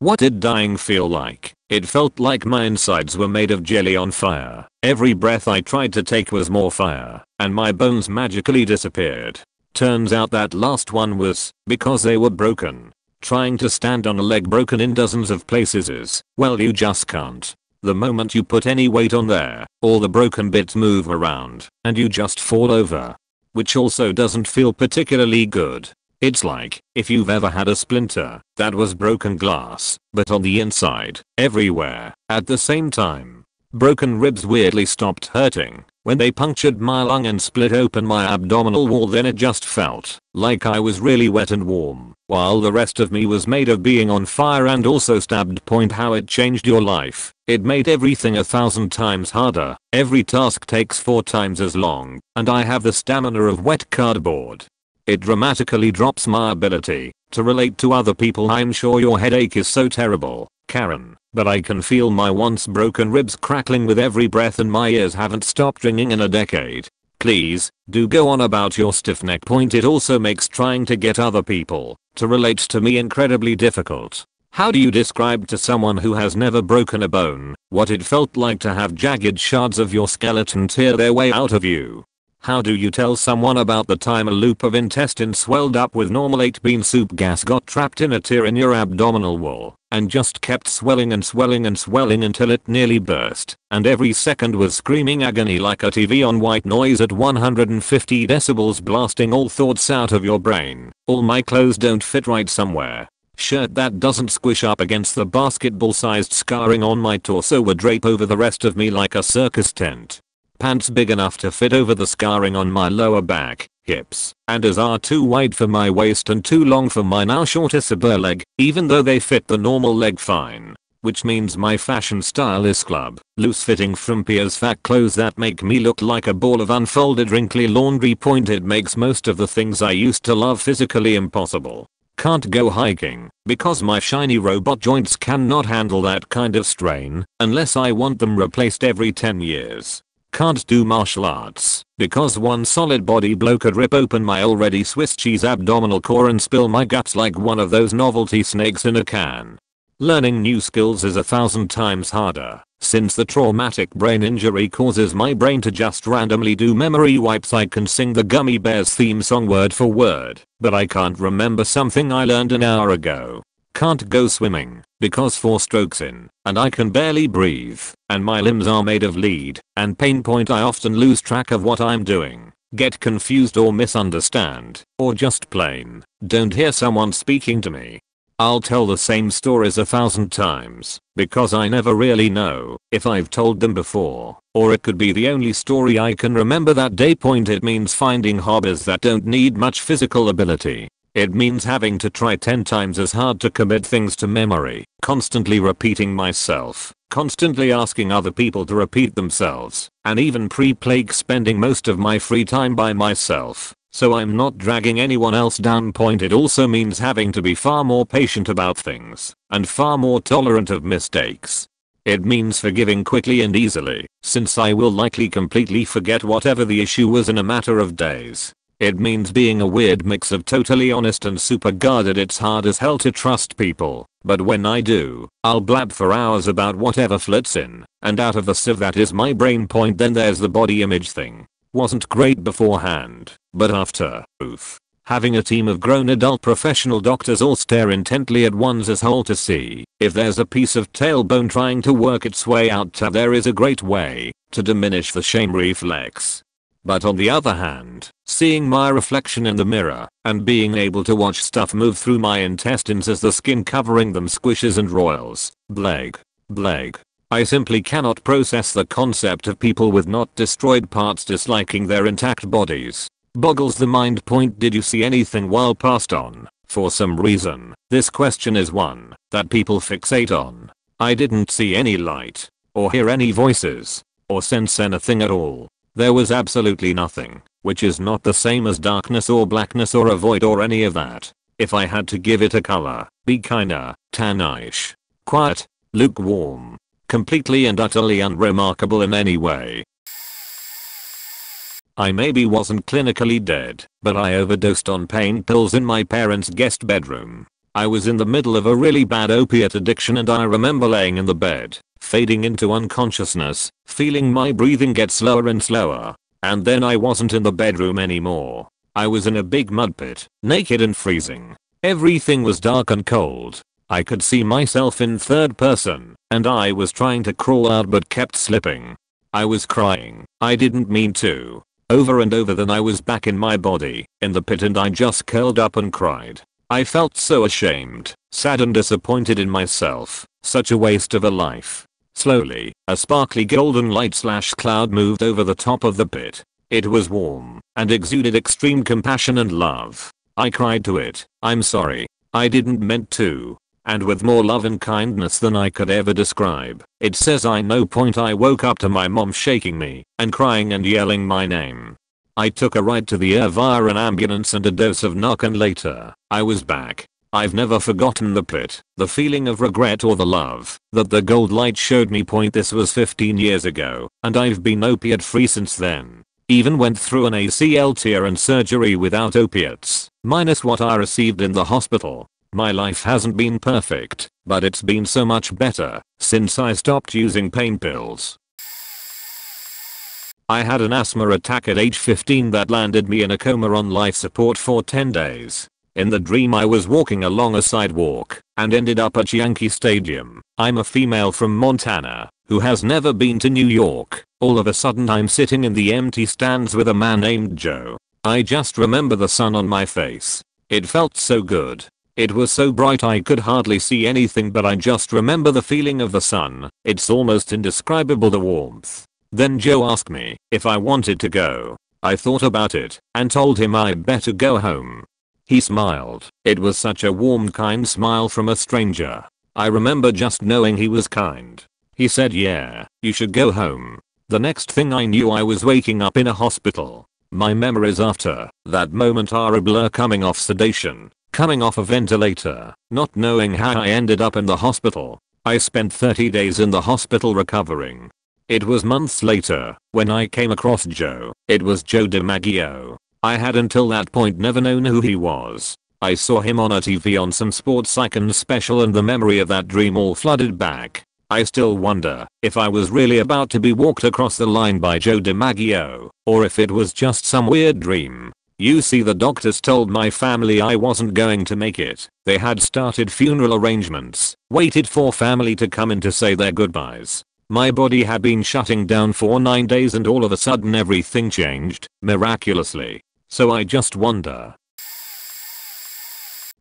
What did dying feel like? It felt like my insides were made of jelly on fire. Every breath I tried to take was more fire, and my bones magically disappeared. Turns out that last one was because they were broken. Trying to stand on a leg broken in dozens of places is, well, you just can't. The moment you put any weight on there, all the broken bits move around, and you just fall over. Which also doesn't feel particularly good. It's like if you've ever had a splinter that was broken glass, but on the inside, everywhere, at the same time. Broken ribs weirdly stopped hurting when they punctured my lung and split open my abdominal wall. Then it just felt like I was really wet and warm, while the rest of me was made of being on fire and also stabbed. How it changed your life. It made everything 1,000 times harder, every task takes 4 times as long, and I have the stamina of wet cardboard. It dramatically drops my ability to relate to other people. I'm sure your headache is so terrible, Karen, but I can feel my once broken ribs crackling with every breath and my ears haven't stopped ringing in a decade. Please, do go on about your stiff neck point. It also makes trying to get other people to relate to me incredibly difficult. How do you describe to someone who has never broken a bone what it felt like to have jagged shards of your skeleton tear their way out of you? How do you tell someone about the time a loop of intestine swelled up with normal 8-bean soup gas got trapped in a tear in your abdominal wall and just kept swelling and swelling and swelling until it nearly burst, and every second was screaming agony like a TV on white noise at 150 decibels blasting all thoughts out of your brain? All my clothes don't fit right somewhere. Shirt that doesn't squish up against the basketball-sized scarring on my torso would drape over the rest of me like a circus tent. Pants big enough to fit over the scarring on my lower back, hips, and as are too wide for my waist and too long for my now shorter upper leg, even though they fit the normal leg fine. Which means my fashion style is club, loose-fitting frumpy as fat clothes that make me look like a ball of unfolded wrinkly laundry. It makes most of the things I used to love physically impossible. Can't go hiking because my shiny robot joints cannot handle that kind of strain unless I want them replaced every 10 years. Can't do martial arts because one solid body blow could rip open my already Swiss cheese abdominal core and spill my guts like one of those novelty snakes in a can. Learning new skills is 1,000 times harder since the traumatic brain injury causes my brain to just randomly do memory wipes. I can sing the Gummy Bears theme song word for word, but I can't remember something I learned an hour ago. Can't go swimming because 4 strokes in and I can barely breathe and my limbs are made of lead and pain. I often lose track of what I'm doing, get confused or misunderstand, or just plain don't hear someone speaking to me. I'll tell the same stories 1,000 times because I never really know if I've told them before, or it could be the only story I can remember that day. It means finding hobbies that don't need much physical ability. It means having to try 10 times as hard to commit things to memory, constantly repeating myself, constantly asking other people to repeat themselves, and even pre-plague spending most of my free time by myself, so I'm not dragging anyone else down. It also means having to be far more patient about things, and far more tolerant of mistakes. It means forgiving quickly and easily, since I will likely completely forget whatever the issue was in a matter of days. It means being a weird mix of totally honest and super guarded. It's hard as hell to trust people, but when I do, I'll blab for hours about whatever flits in and out of the sieve that is my brain. Then there's the body image thing. Wasn't great beforehand, but after, oof. Having a team of grown adult professional doctors all stare intently at one's asshole to see if there's a piece of tailbone trying to work its way out. There is a great way to diminish the shame reflex. But on the other hand, seeing my reflection in the mirror and being able to watch stuff move through my intestines as the skin covering them squishes and roils, bleg. I simply cannot process the concept of people with not destroyed parts disliking their intact bodies. Boggles the mind. Did you see anything while passed on? For some reason, this question is one that people fixate on. I didn't see any light, or hear any voices, or sense anything at all. There was absolutely nothing, which is not the same as darkness or blackness or a void or any of that. If I had to give it a color, be kinda tannish, quiet, lukewarm, completely and utterly unremarkable in any way. I maybe wasn't clinically dead, but I overdosed on pain pills in my parents' guest bedroom. I was in the middle of a really bad opiate addiction and I remember laying in the bed, fading into unconsciousness, feeling my breathing get slower and slower, and then I wasn't in the bedroom anymore. I was in a big mud pit, naked and freezing. Everything was dark and cold. I could see myself in third person, and I was trying to crawl out but kept slipping. I was crying. I didn't mean to. Over and over. Then I was back in my body, in the pit, and I just curled up and cried. I felt so ashamed, sad and disappointed in myself. Such a waste of a life. Slowly, a sparkly golden light/cloud moved over the top of the pit. It was warm and exuded extreme compassion and love. I cried to it, "I'm sorry. I didn't meant to. and with more love and kindness than I could ever describe. It says I no point I woke up to my mom shaking me and crying and yelling my name. I took a ride to the ER via an ambulance and a dose of knock, and later, I was back. I've never forgotten the pit, the feeling of regret, or the love that the gold light showed me. This was 15 years ago, and I've been opiate free since then. Even went through an ACL tear and surgery without opiates, minus what I received in the hospital. My life hasn't been perfect, but it's been so much better since I stopped using pain pills. I had an asthma attack at age 15 that landed me in a coma on life support for 10 days. In the dream I was walking along a sidewalk and ended up at Yankee Stadium. I'm a female from Montana who has never been to New York. All of a sudden I'm sitting in the empty stands with a man named Joe. I just remember the sun on my face. It felt so good. It was so bright I could hardly see anything, but I just remember the feeling of the sun. It's almost indescribable, the warmth. Then Joe asked me if I wanted to go. I thought about it and told him I'd better go home. He smiled. It was such a warm, kind smile from a stranger. I remember just knowing he was kind. He said, "Yeah, you should go home." The next thing I knew, I was waking up in a hospital. My memories after that moment are a blur, coming off sedation, coming off a ventilator, not knowing how I ended up in the hospital. I spent 30 days in the hospital recovering. It was months later when I came across Joe. It was Joe DiMaggio. I had until that point never known who he was. I saw him on a TV on some sports icon special, and the memory of that dream all flooded back. I still wonder if I was really about to be walked across the line by Joe DiMaggio, or if it was just some weird dream. You see, the doctors told my family I wasn't going to make it. They had started funeral arrangements, waited for family to come in to say their goodbyes. My body had been shutting down for 9 days, and all of a sudden everything changed, miraculously. So I just wonder.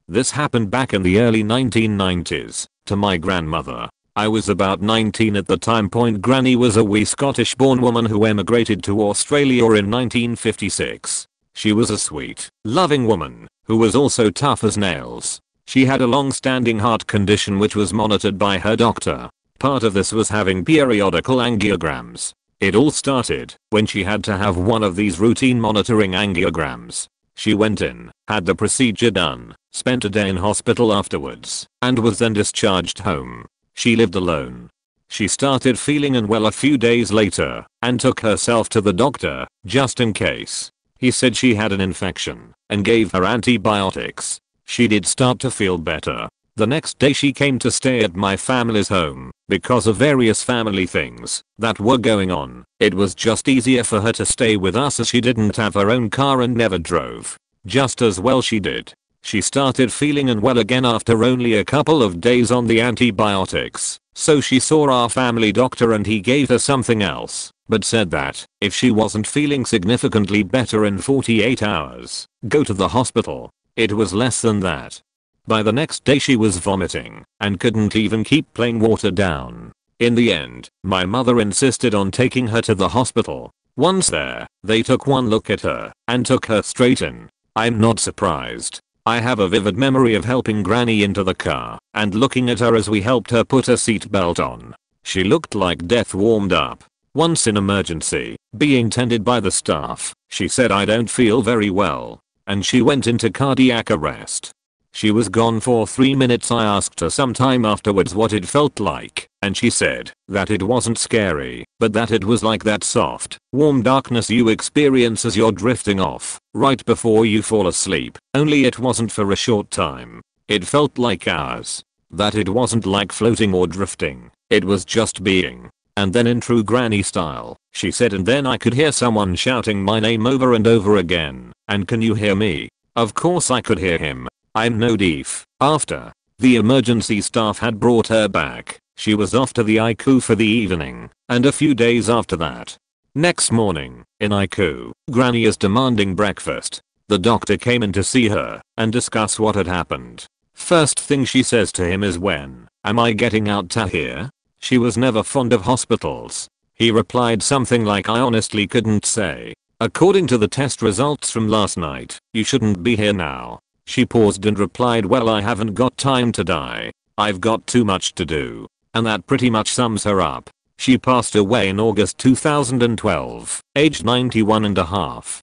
This happened back in the early 1990s to my grandmother. I was about 19 at the time. Granny was a wee Scottish-born woman who emigrated to Australia in 1956. She was a sweet, loving woman who was also tough as nails. She had a long-standing heart condition which was monitored by her doctor. Part of this was having periodical angiograms. It all started when she had to have one of these routine monitoring angiograms. She went in, had the procedure done, spent a day in hospital afterwards, and was then discharged home. She lived alone. She started feeling unwell a few days later and took herself to the doctor just in case. He said she had an infection and gave her antibiotics. She did start to feel better. The next day she came to stay at my family's home because of various family things that were going on. It was just easier for her to stay with us as she didn't have her own car and never drove. Just as well she did. She started feeling unwell again after only a couple of days on the antibiotics. So she saw our family doctor and he gave her something else, but said that if she wasn't feeling significantly better in 48 hours, go to the hospital. It was less than that. By the next day she was vomiting and couldn't even keep plain water down. In the end, my mother insisted on taking her to the hospital. Once there, they took one look at her and took her straight in. I'm not surprised. I have a vivid memory of helping Granny into the car and looking at her as we helped her put her seatbelt on. She looked like death warmed up. Once in emergency, being tended by the staff, she said, "I don't feel very well," and she went into cardiac arrest. She was gone for 3 minutes. I asked her sometime afterwards what it felt like, and she said that it wasn't scary, but that it was like that soft, warm darkness you experience as you're drifting off, right before you fall asleep, only it wasn't for a short time. It felt like hours. That it wasn't like floating or drifting, it was just being. And then in true Granny style, she said, and then I could hear someone shouting my name over and over again, and can you hear me? Of course I could hear him. I'm no deaf. After the emergency staff had brought her back, she was off to the ICU for the evening, and a few days after that. Next morning, in ICU, Granny is demanding breakfast. The doctor came in to see her and discuss what had happened. First thing she says to him is, "When am I getting out to here?" She was never fond of hospitals. He replied something like, "I honestly couldn't say. According to the test results from last night, you shouldn't be here now." She paused and replied, "Well, I haven't got time to die." I've got too much to do. And that pretty much sums her up. She passed away in August 2012, aged 91 and a half.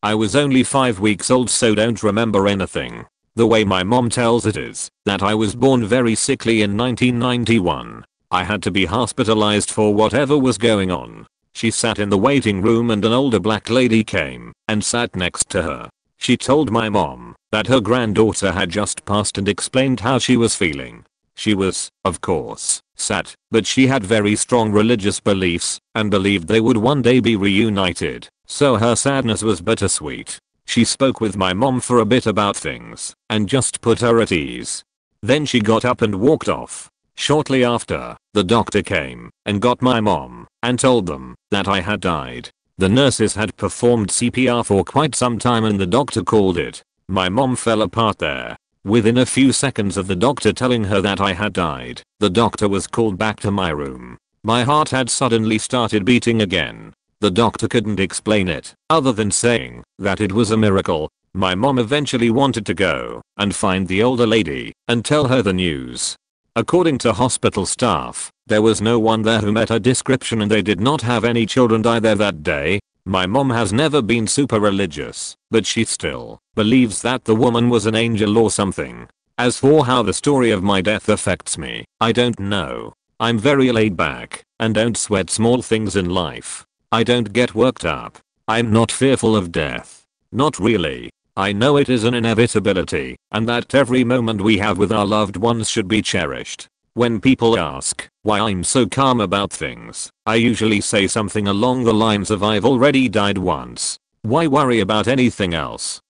I was only 5 weeks old, so don't remember anything. The way my mom tells it is that I was born very sickly in 1991. I had to be hospitalized for whatever was going on. She sat in the waiting room and an older black lady came and sat next to her. She told my mom that her granddaughter had just passed and explained how she was feeling. She was, of course, sad, but she had very strong religious beliefs and believed they would one day be reunited, so her sadness was bittersweet. She spoke with my mom for a bit about things and just put her at ease. Then she got up and walked off. Shortly after, the doctor came and got my mom and told them that I had died. The nurses had performed CPR for quite some time and the doctor called it. My mom fell apart there. Within a few seconds of the doctor telling her that I had died, the doctor was called back to my room. My heart had suddenly started beating again. The doctor couldn't explain it, other than saying that it was a miracle. My mom eventually wanted to go and find the older lady and tell her the news. According to hospital staff, there was no one there who met her description and they did not have any children die there that day. My mom has never been super religious, but she still believes that the woman was an angel or something. As for how the story of my death affects me, I don't know. I'm very laid back and don't sweat small things in life. I don't get worked up. I'm not fearful of death. Not really. I know it is an inevitability and that every moment we have with our loved ones should be cherished. When people ask why I'm so calm about things, I usually say something along the lines of I've already died once. Why worry about anything else?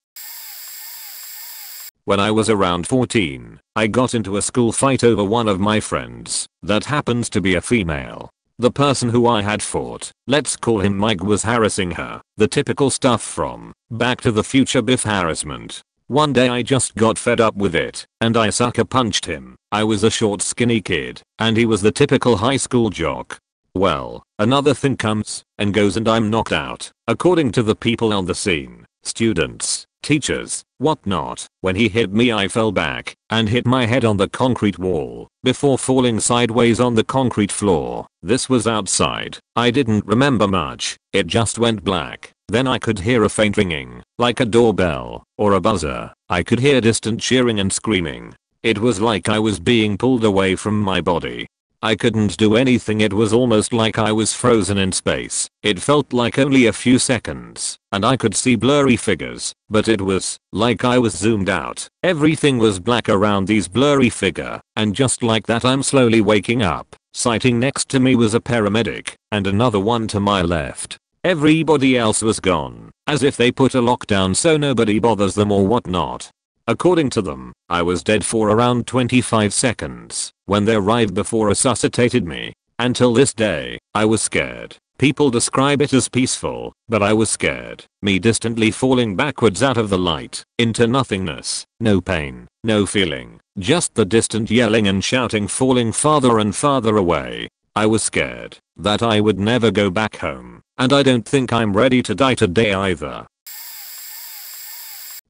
When I was around 14, I got into a school fight over one of my friends that happens to be a female. The person who I had fought, let's call him Mike, was harassing her. The typical stuff from Back to the Future Biff harassment. One day I just got fed up with it and I sucker punched him. I was a short skinny kid and he was the typical high school jock. Well, another thing comes and goes and I'm knocked out. According to the people on the scene, students, teachers, whatnot, when he hit me I fell back and hit my head on the concrete wall before falling sideways on the concrete floor. This was outside. I didn't remember much. It just went black. Then I could hear a faint ringing, like a doorbell or a buzzer. I could hear distant cheering and screaming. It was like I was being pulled away from my body. I couldn't do anything. It was almost like I was frozen in space. It felt like only a few seconds, and I could see blurry figures, but it was like I was zoomed out. Everything was black around these blurry figure, and just like that I'm slowly waking up. Sitting next to me was a paramedic, and another one to my left. Everybody else was gone, as if they put a lockdown so nobody bothers them or whatnot. According to them, I was dead for around 25 seconds when they arrived before resuscitated me. Until this day, I was scared. People describe it as peaceful, but I was scared. Me distantly falling backwards out of the light, into nothingness. No pain, no feeling, just the distant yelling and shouting falling farther and farther away. I was scared that I would never go back home, and I don't think I'm ready to die today either.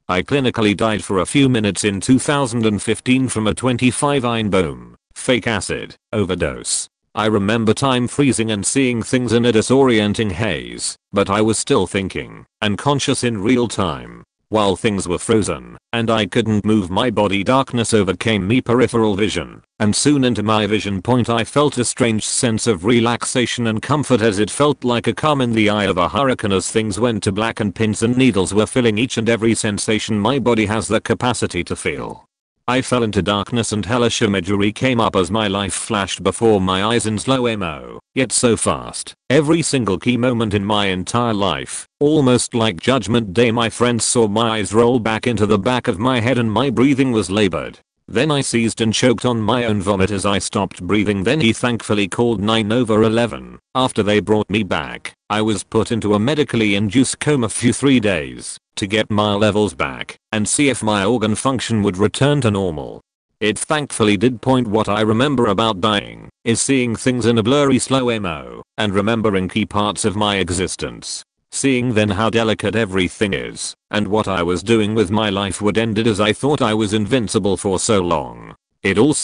I clinically died for a few minutes in 2015 from a 25 boom, fake acid, overdose. I remember time freezing and seeing things in a disorienting haze, but I was still thinking and conscious in real time. While things were frozen and I couldn't move my body, darkness overcame me, peripheral vision, and soon into my vision point I felt a strange sense of relaxation and comfort, as it felt like a calm in the eye of a hurricane as things went to black and pins and needles were filling each and every sensation my body has the capacity to feel. I fell into darkness and hellish imagery came up as my life flashed before my eyes in slow-mo, yet so fast. Every single key moment in my entire life, almost like Judgment Day, my friends saw my eyes roll back into the back of my head and my breathing was labored. Then I seized and choked on my own vomit as I stopped breathing. Then he thankfully called 9/11. After they brought me back, I was put into a medically induced coma for 3 days to get my levels back and see if my organ function would return to normal. It thankfully did. Point what I remember about dying is seeing things in a blurry slow-mo and remembering key parts of my existence. seeing then how delicate everything is, and what I was doing with my life would ended as I thought I was invincible for so long. It all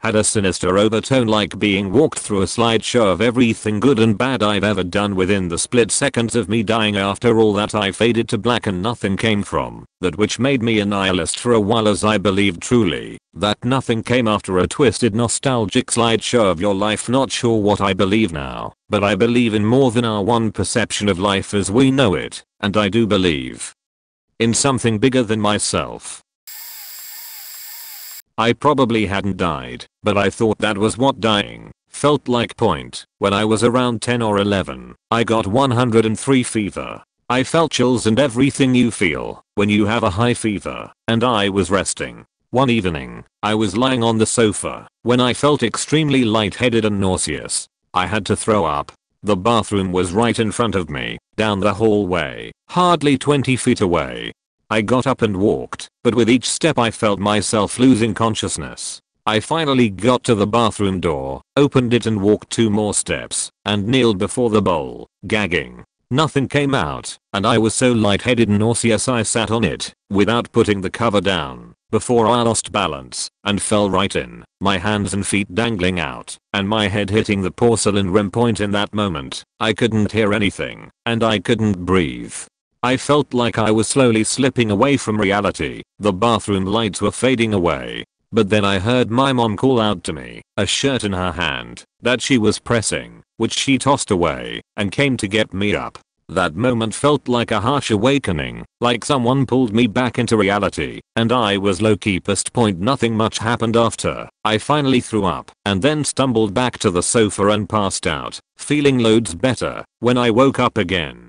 had a sinister overtone, like being walked through a slideshow of everything good and bad I've ever done. Within the split seconds of me dying after all that, I faded to black and nothing came from that, which made me a nihilist for a while, as I believed truly that nothing came after a twisted nostalgic slideshow of your life. Not sure what I believe now, but I believe in more than our one perception of life as we know it, and I do believe in something bigger than myself. I probably hadn't died, but I thought that was what dying felt like. When I was around 10 or 11, I got 103 fever. I felt chills and everything you feel when you have a high fever, and I was resting. One evening, I was lying on the sofa when I felt extremely lightheaded and nauseous. I had to throw up. The bathroom was right in front of me, down the hallway, hardly 20 feet away. I got up and walked, but with each step I felt myself losing consciousness. I finally got to the bathroom door, opened it and walked 2 more steps, and kneeled before the bowl, gagging. Nothing came out, and I was so lightheaded and nauseous I sat on it, without putting the cover down, before I lost balance, and fell right in, my hands and feet dangling out, and my head hitting the porcelain rim. In that moment, I couldn't hear anything, and I couldn't breathe. I felt like I was slowly slipping away from reality. The bathroom lights were fading away. But then I heard my mom call out to me, a shirt in her hand, that she was pressing, which she tossed away, and came to get me up. That moment felt like a harsh awakening, like someone pulled me back into reality, and I was low-key pissed. Nothing much happened after. I finally threw up, and then stumbled back to the sofa and passed out, feeling loads better when I woke up again.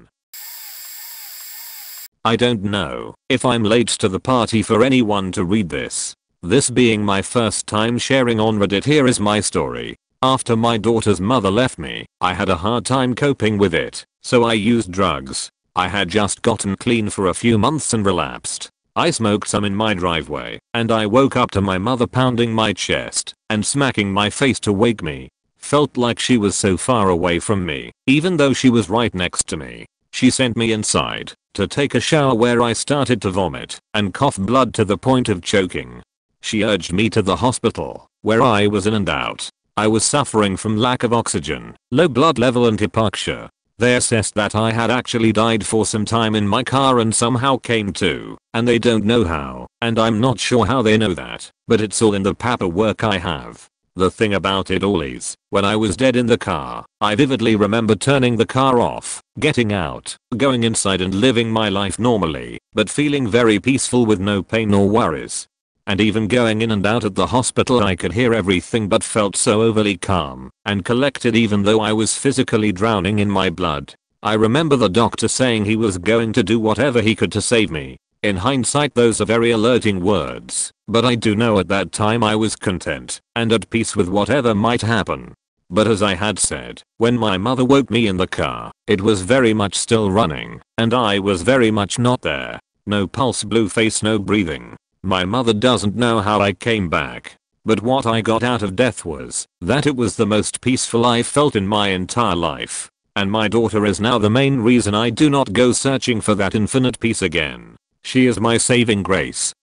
I don't know if I'm late to the party for anyone to read this. This being my first time sharing on Reddit, here is my story. After my daughter's mother left me, I had a hard time coping with it, so I used drugs. I had just gotten clean for a few months and relapsed. I smoked some in my driveway, and I woke up to my mother pounding my chest and smacking my face to wake me. Felt like she was so far away from me, even though she was right next to me. She sent me inside to take a shower, where I started to vomit and cough blood to the point of choking. She urged me to the hospital, where I was in and out. I was suffering from lack of oxygen, low blood level and hypoxia. They assessed that I had actually died for some time in my car and somehow came to, and they don't know how, and I'm not sure how they know that, but it's all in the paperwork I have. The thing about it all is, when I was dead in the car, I vividly remember turning the car off, getting out, going inside and living my life normally, but feeling very peaceful with no pain or worries. And even going in and out at the hospital, I could hear everything but felt so overly calm and collected, even though I was physically drowning in my blood. I remember the doctor saying he was going to do whatever he could to save me. In hindsight, those are very alerting words, but I do know at that time I was content and at peace with whatever might happen. But as I had said, when my mother woke me in the car, it was very much still running, and I was very much not there. No pulse, blue face, no breathing. My mother doesn't know how I came back, but what I got out of death was that it was the most peaceful I felt in my entire life. And my daughter is now the main reason I do not go searching for that infinite peace again. She is my saving grace.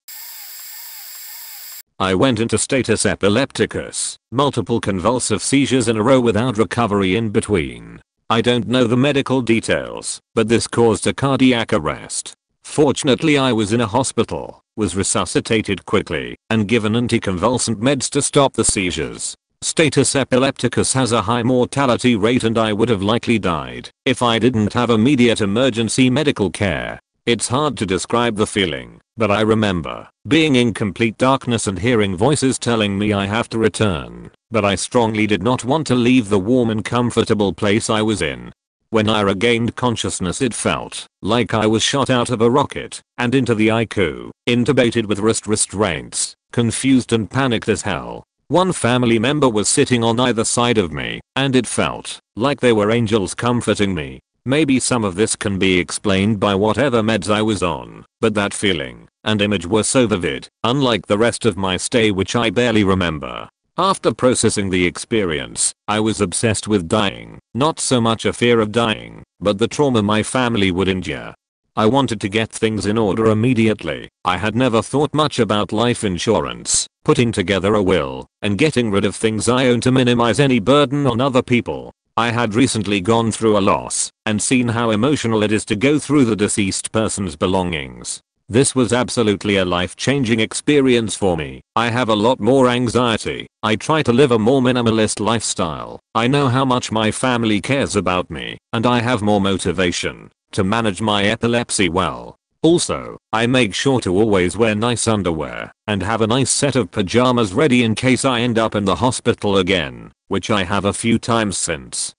I went into status epilepticus, multiple convulsive seizures in a row without recovery in between. I don't know the medical details, but this caused a cardiac arrest. Fortunately, I was in a hospital, was resuscitated quickly, and given anticonvulsant meds to stop the seizures. Status epilepticus has a high mortality rate, and I would have likely died if I didn't have immediate emergency medical care. It's hard to describe the feeling, but I remember being in complete darkness and hearing voices telling me I have to return, but I strongly did not want to leave the warm and comfortable place I was in. When I regained consciousness, it felt like I was shot out of a rocket and into the ICU, intubated with wrist restraints, confused and panicked as hell. One family member was sitting on either side of me, and it felt like they were angels comforting me. Maybe some of this can be explained by whatever meds I was on, but that feeling and image were so vivid, unlike the rest of my stay, which I barely remember. After processing the experience, I was obsessed with dying. Not so much a fear of dying, but the trauma my family would endure. I wanted to get things in order immediately. I had never thought much about life insurance, putting together a will, and getting rid of things I own to minimize any burden on other people. I had recently gone through a loss and seen how emotional it is to go through the deceased person's belongings. This was absolutely a life-changing experience for me. I have a lot more anxiety. I try to live a more minimalist lifestyle. I know how much my family cares about me, and I have more motivation to manage my epilepsy well. Also, I make sure to always wear nice underwear and have a nice set of pajamas ready in case I end up in the hospital again, which I have a few times since.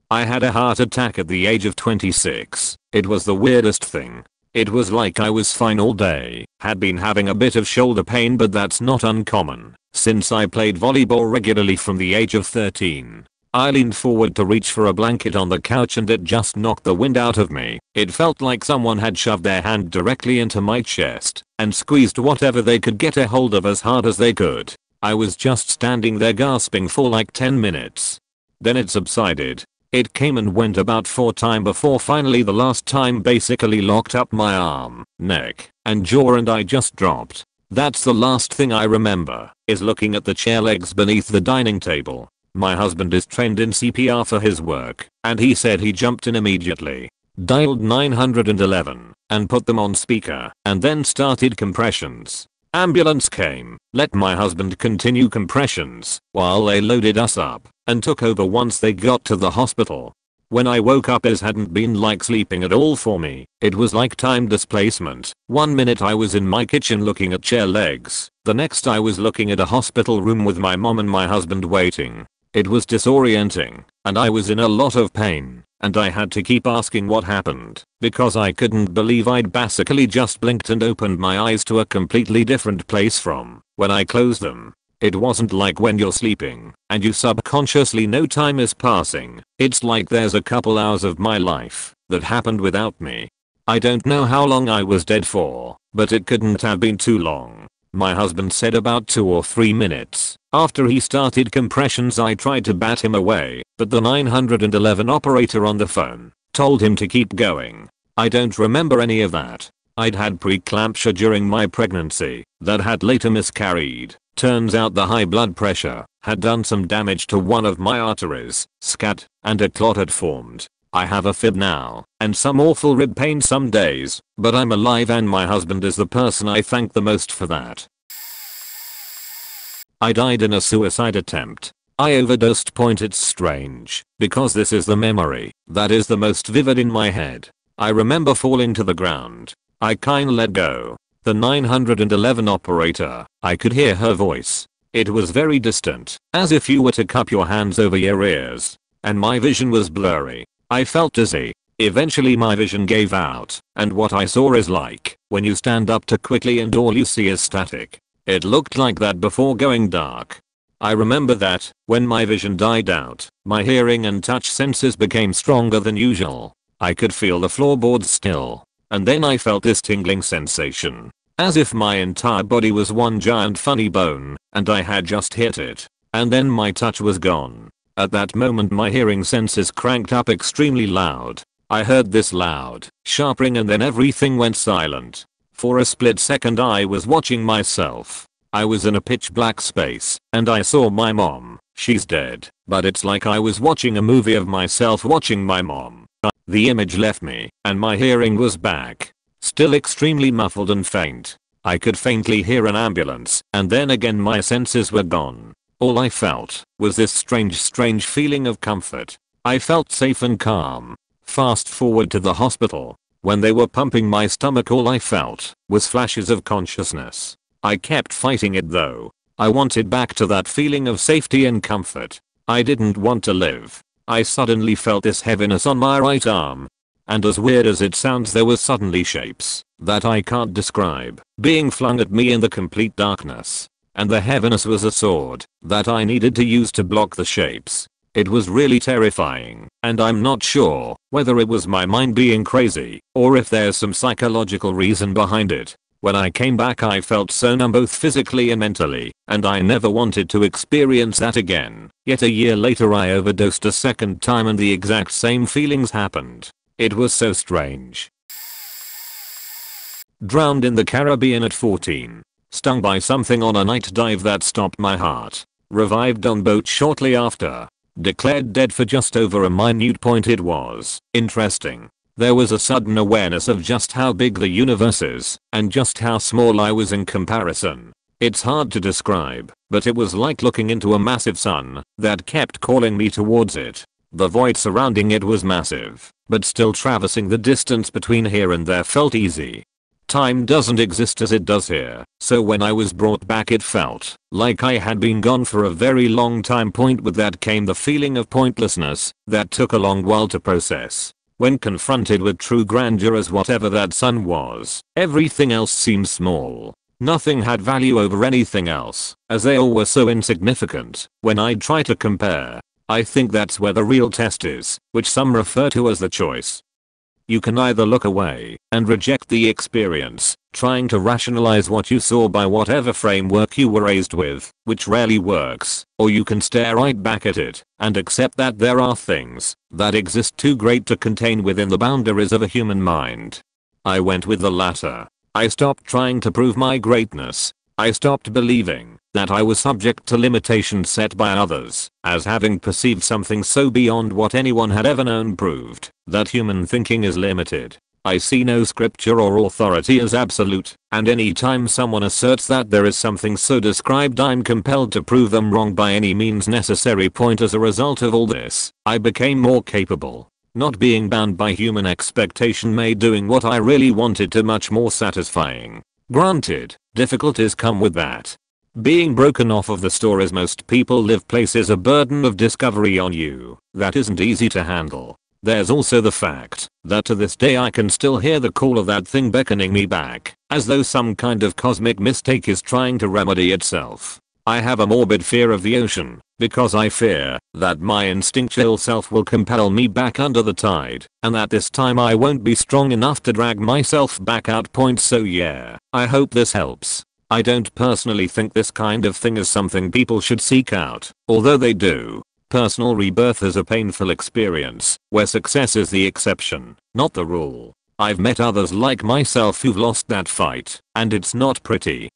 I had a heart attack at the age of 26. It was the weirdest thing. It was like I was fine all day, had been having a bit of shoulder pain, but that's not uncommon since I played volleyball regularly from the age of 13. I leaned forward to reach for a blanket on the couch and it just knocked the wind out of me. It felt like someone had shoved their hand directly into my chest and squeezed whatever they could get a hold of as hard as they could. I was just standing there gasping for like 10 minutes. Then it subsided. It came and went about 4 times before finally the last time basically locked up my arm, neck, and jaw, and I just dropped. That's the last thing I remember, is looking at the chair legs beneath the dining table. My husband is trained in CPR for his work, and he said he jumped in immediately, dialed 911, and put them on speaker, and then started compressions. Ambulance came, let my husband continue compressions while they loaded us up, and took over once they got to the hospital. When I woke up, it hadn't been like sleeping at all for me. It was like time displacement. 1 minute I was in my kitchen looking at chair legs. The next I was looking at a hospital room with my mom and my husband waiting. It was disorienting, and I was in a lot of pain, and I had to keep asking what happened, because I couldn't believe I'd basically just blinked and opened my eyes to a completely different place from when I closed them. It wasn't like when you're sleeping and you subconsciously know time is passing. It's like there's a couple hours of my life that happened without me. I don't know how long I was dead for, but it couldn't have been too long. My husband said about 2 or 3 minutes. After he started compressions, I tried to bat him away, but the 911 operator on the phone told him to keep going. I don't remember any of that. I'd had preeclampsia during my pregnancy that had later miscarried. Turns out the high blood pressure had done some damage to one of my arteries, scat, and a clot had formed. I have a fib now, and some awful rib pain some days, but I'm alive and my husband is the person I thank the most for that. I died in a suicide attempt. I overdosed. It's strange, because this is the memory that is the most vivid in my head. I remember falling to the ground. I kinda let go. The 911 operator, I could hear her voice. It was very distant, as if you were to cup your hands over your ears. And my vision was blurry. I felt dizzy. Eventually my vision gave out, and what I saw is like when you stand up too quickly and all you see is static. It looked like that before going dark. I remember that, when my vision died out, my hearing and touch senses became stronger than usual. I could feel the floorboards still. And then I felt this tingling sensation, as if my entire body was one giant funny bone, and I had just hit it. And then my touch was gone. At that moment my hearing senses cranked up extremely loud. I heard this loud, sharp ring, and then everything went silent. For a split second I was watching myself. I was in a pitch black space, and I saw my mom. She's dead, but it's like I was watching a movie of myself watching my mom. The image left me, and my hearing was back. Still extremely muffled and faint. I could faintly hear an ambulance, and then again my senses were gone. All I felt was this strange feeling of comfort. I felt safe and calm. Fast forward to the hospital. When they were pumping my stomach, all I felt was flashes of consciousness. I kept fighting it though. I wanted back to that feeling of safety and comfort. I didn't want to live. I suddenly felt this heaviness on my right arm. And as weird as it sounds, there were suddenly shapes that I can't describe being flung at me in the complete darkness. And the heaviness was a sword that I needed to use to block the shapes. It was really terrifying, and I'm not sure whether it was my mind being crazy or if there's some psychological reason behind it. When I came back I felt so numb both physically and mentally, and I never wanted to experience that again. Yet a year later I overdosed a second time and the exact same feelings happened. It was so strange. Drowned in the Caribbean at 14. Stung by something on a night dive that stopped my heart. Revived on boat shortly after. Declared dead for just over a minute point. It was interesting. There was a sudden awareness of just how big the universe is, and just how small I was in comparison. It's hard to describe, but it was like looking into a massive sun that kept calling me towards it. The void surrounding it was massive, but still traversing the distance between here and there felt easy. Time doesn't exist as it does here, so when I was brought back it felt like I had been gone for a very long time. With that came the feeling of pointlessness that took a long while to process. When confronted with true grandeur as whatever that sun was, everything else seemed small. Nothing had value over anything else, as they all were so insignificant when I'd try to compare. I think that's where the real test is, which some refer to as the choice. You can either look away and reject the experience, trying to rationalize what you saw by whatever framework you were raised with, which rarely works, or you can stare right back at it and accept that there are things that exist too great to contain within the boundaries of a human mind. I went with the latter. I stopped trying to prove my greatness. I stopped believing that I was subject to limitations set by others, as having perceived something so beyond what anyone had ever known proved that human thinking is limited. I see no scripture or authority as absolute, and any time someone asserts that there is something so described I'm compelled to prove them wrong by any means necessary. As a result of all this, I became more capable. Not being bound by human expectation made doing what I really wanted to much more satisfying. Granted, difficulties come with that. Being broken off of the stories most people live places a burden of discovery on you that isn't easy to handle. There's also the fact that to this day I can still hear the call of that thing beckoning me back, as though some kind of cosmic mistake is trying to remedy itself. I have a morbid fear of the ocean, because I fear that my instinctual self will compel me back under the tide, and that this time I won't be strong enough to drag myself back out. So yeah, I hope this helps. I don't personally think this kind of thing is something people should seek out, although they do. Personal rebirth is a painful experience, where success is the exception, not the rule. I've met others like myself who've lost that fight, and it's not pretty.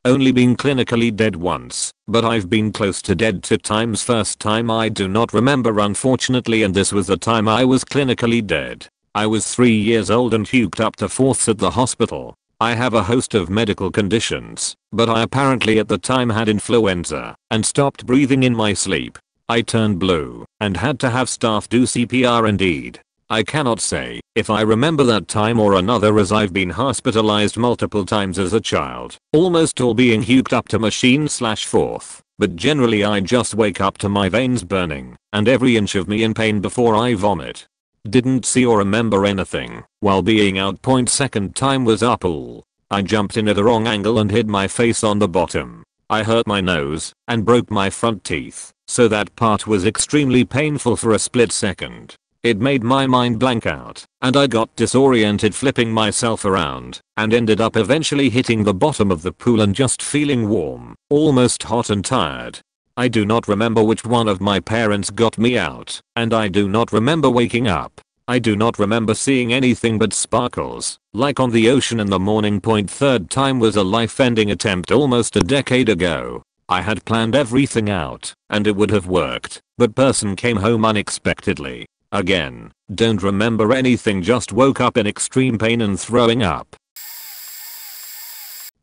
Only been clinically dead once, but I've been close to dead 2 times. First time I do not remember unfortunately, and this was the time I was clinically dead. I was 3 years old and puked up to 4ths at the hospital. I have a host of medical conditions, but I apparently at the time had influenza and stopped breathing in my sleep. I turned blue and had to have staff do CPR. Indeed, I cannot say if I remember that time or another, as I've been hospitalized multiple times as a child, almost all being hooked up to machine/4th, but generally I just wake up to my veins burning and every inch of me in pain before I vomit. Didn't see or remember anything while being out. Second time was our pool. I jumped in at the wrong angle and hid my face on the bottom. I hurt my nose and broke my front teeth, so that part was extremely painful for a split second. It made my mind blank out, and I got disoriented flipping myself around, and ended up eventually hitting the bottom of the pool and just feeling warm, almost hot and tired. I do not remember which one of my parents got me out, and I do not remember waking up. I do not remember seeing anything but sparkles, like on the ocean in the morning. Third time was a life-ending attempt almost a decade ago. I had planned everything out, and it would have worked, but person came home unexpectedly. Again, don't remember anything, just woke up in extreme pain and throwing up.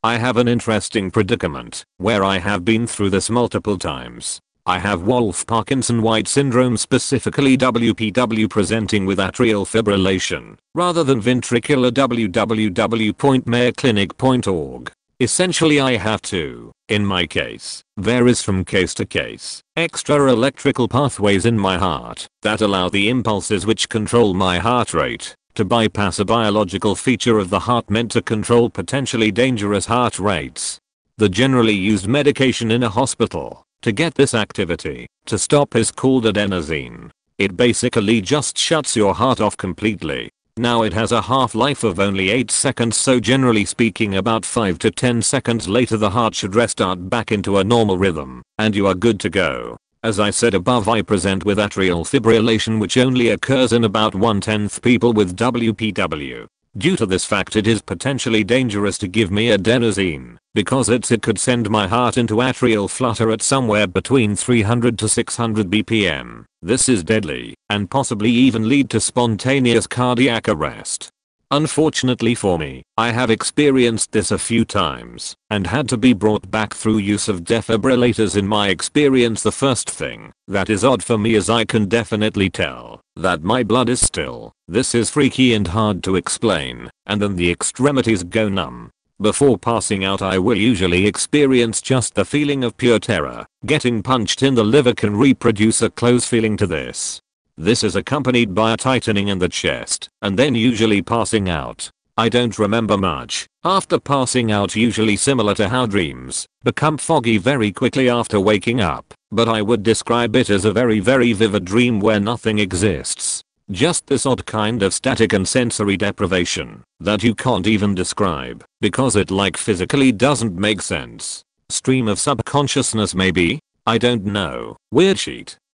I have an interesting predicament, where I have been through this multiple times. I have Wolff-Parkinson-White syndrome, specifically WPW, presenting with atrial fibrillation, rather than ventricular. www.mayoclinic.org. Essentially I have to, in my case, varies from case to case, extra electrical pathways in my heart that allow the impulses which control my heart rate to bypass a biological feature of the heart meant to control potentially dangerous heart rates. The generally used medication in a hospital to get this activity to stop is called adenosine. It basically just shuts your heart off completely. Now it has a half-life of only 8 seconds, so generally speaking about 5 to 10 seconds later the heart should restart back into a normal rhythm, and you are good to go. As I said above, I present with atrial fibrillation, which only occurs in about 1/10 people with WPW. Due to this fact, it is potentially dangerous to give me adenosine, because it could send my heart into atrial flutter at somewhere between 300 to 600 BPM. This is deadly, and possibly even lead to spontaneous cardiac arrest. Unfortunately for me, I have experienced this a few times, and had to be brought back through use of defibrillators. In my experience, the first thing that is odd for me is I can definitely tell that my blood is still. This is freaky and hard to explain, and then the extremities go numb. Before passing out, I will usually experience just the feeling of pure terror. Getting punched in the liver can reproduce a close feeling to this. This is accompanied by a tightening in the chest, and then usually passing out. I don't remember much after passing out, usually similar to how dreams become foggy very quickly after waking up, but I would describe it as a very vivid dream where nothing exists. Just this odd kind of static and sensory deprivation that you can't even describe because it like physically doesn't make sense. Stream of subconsciousness maybe? I don't know. Weird sheet.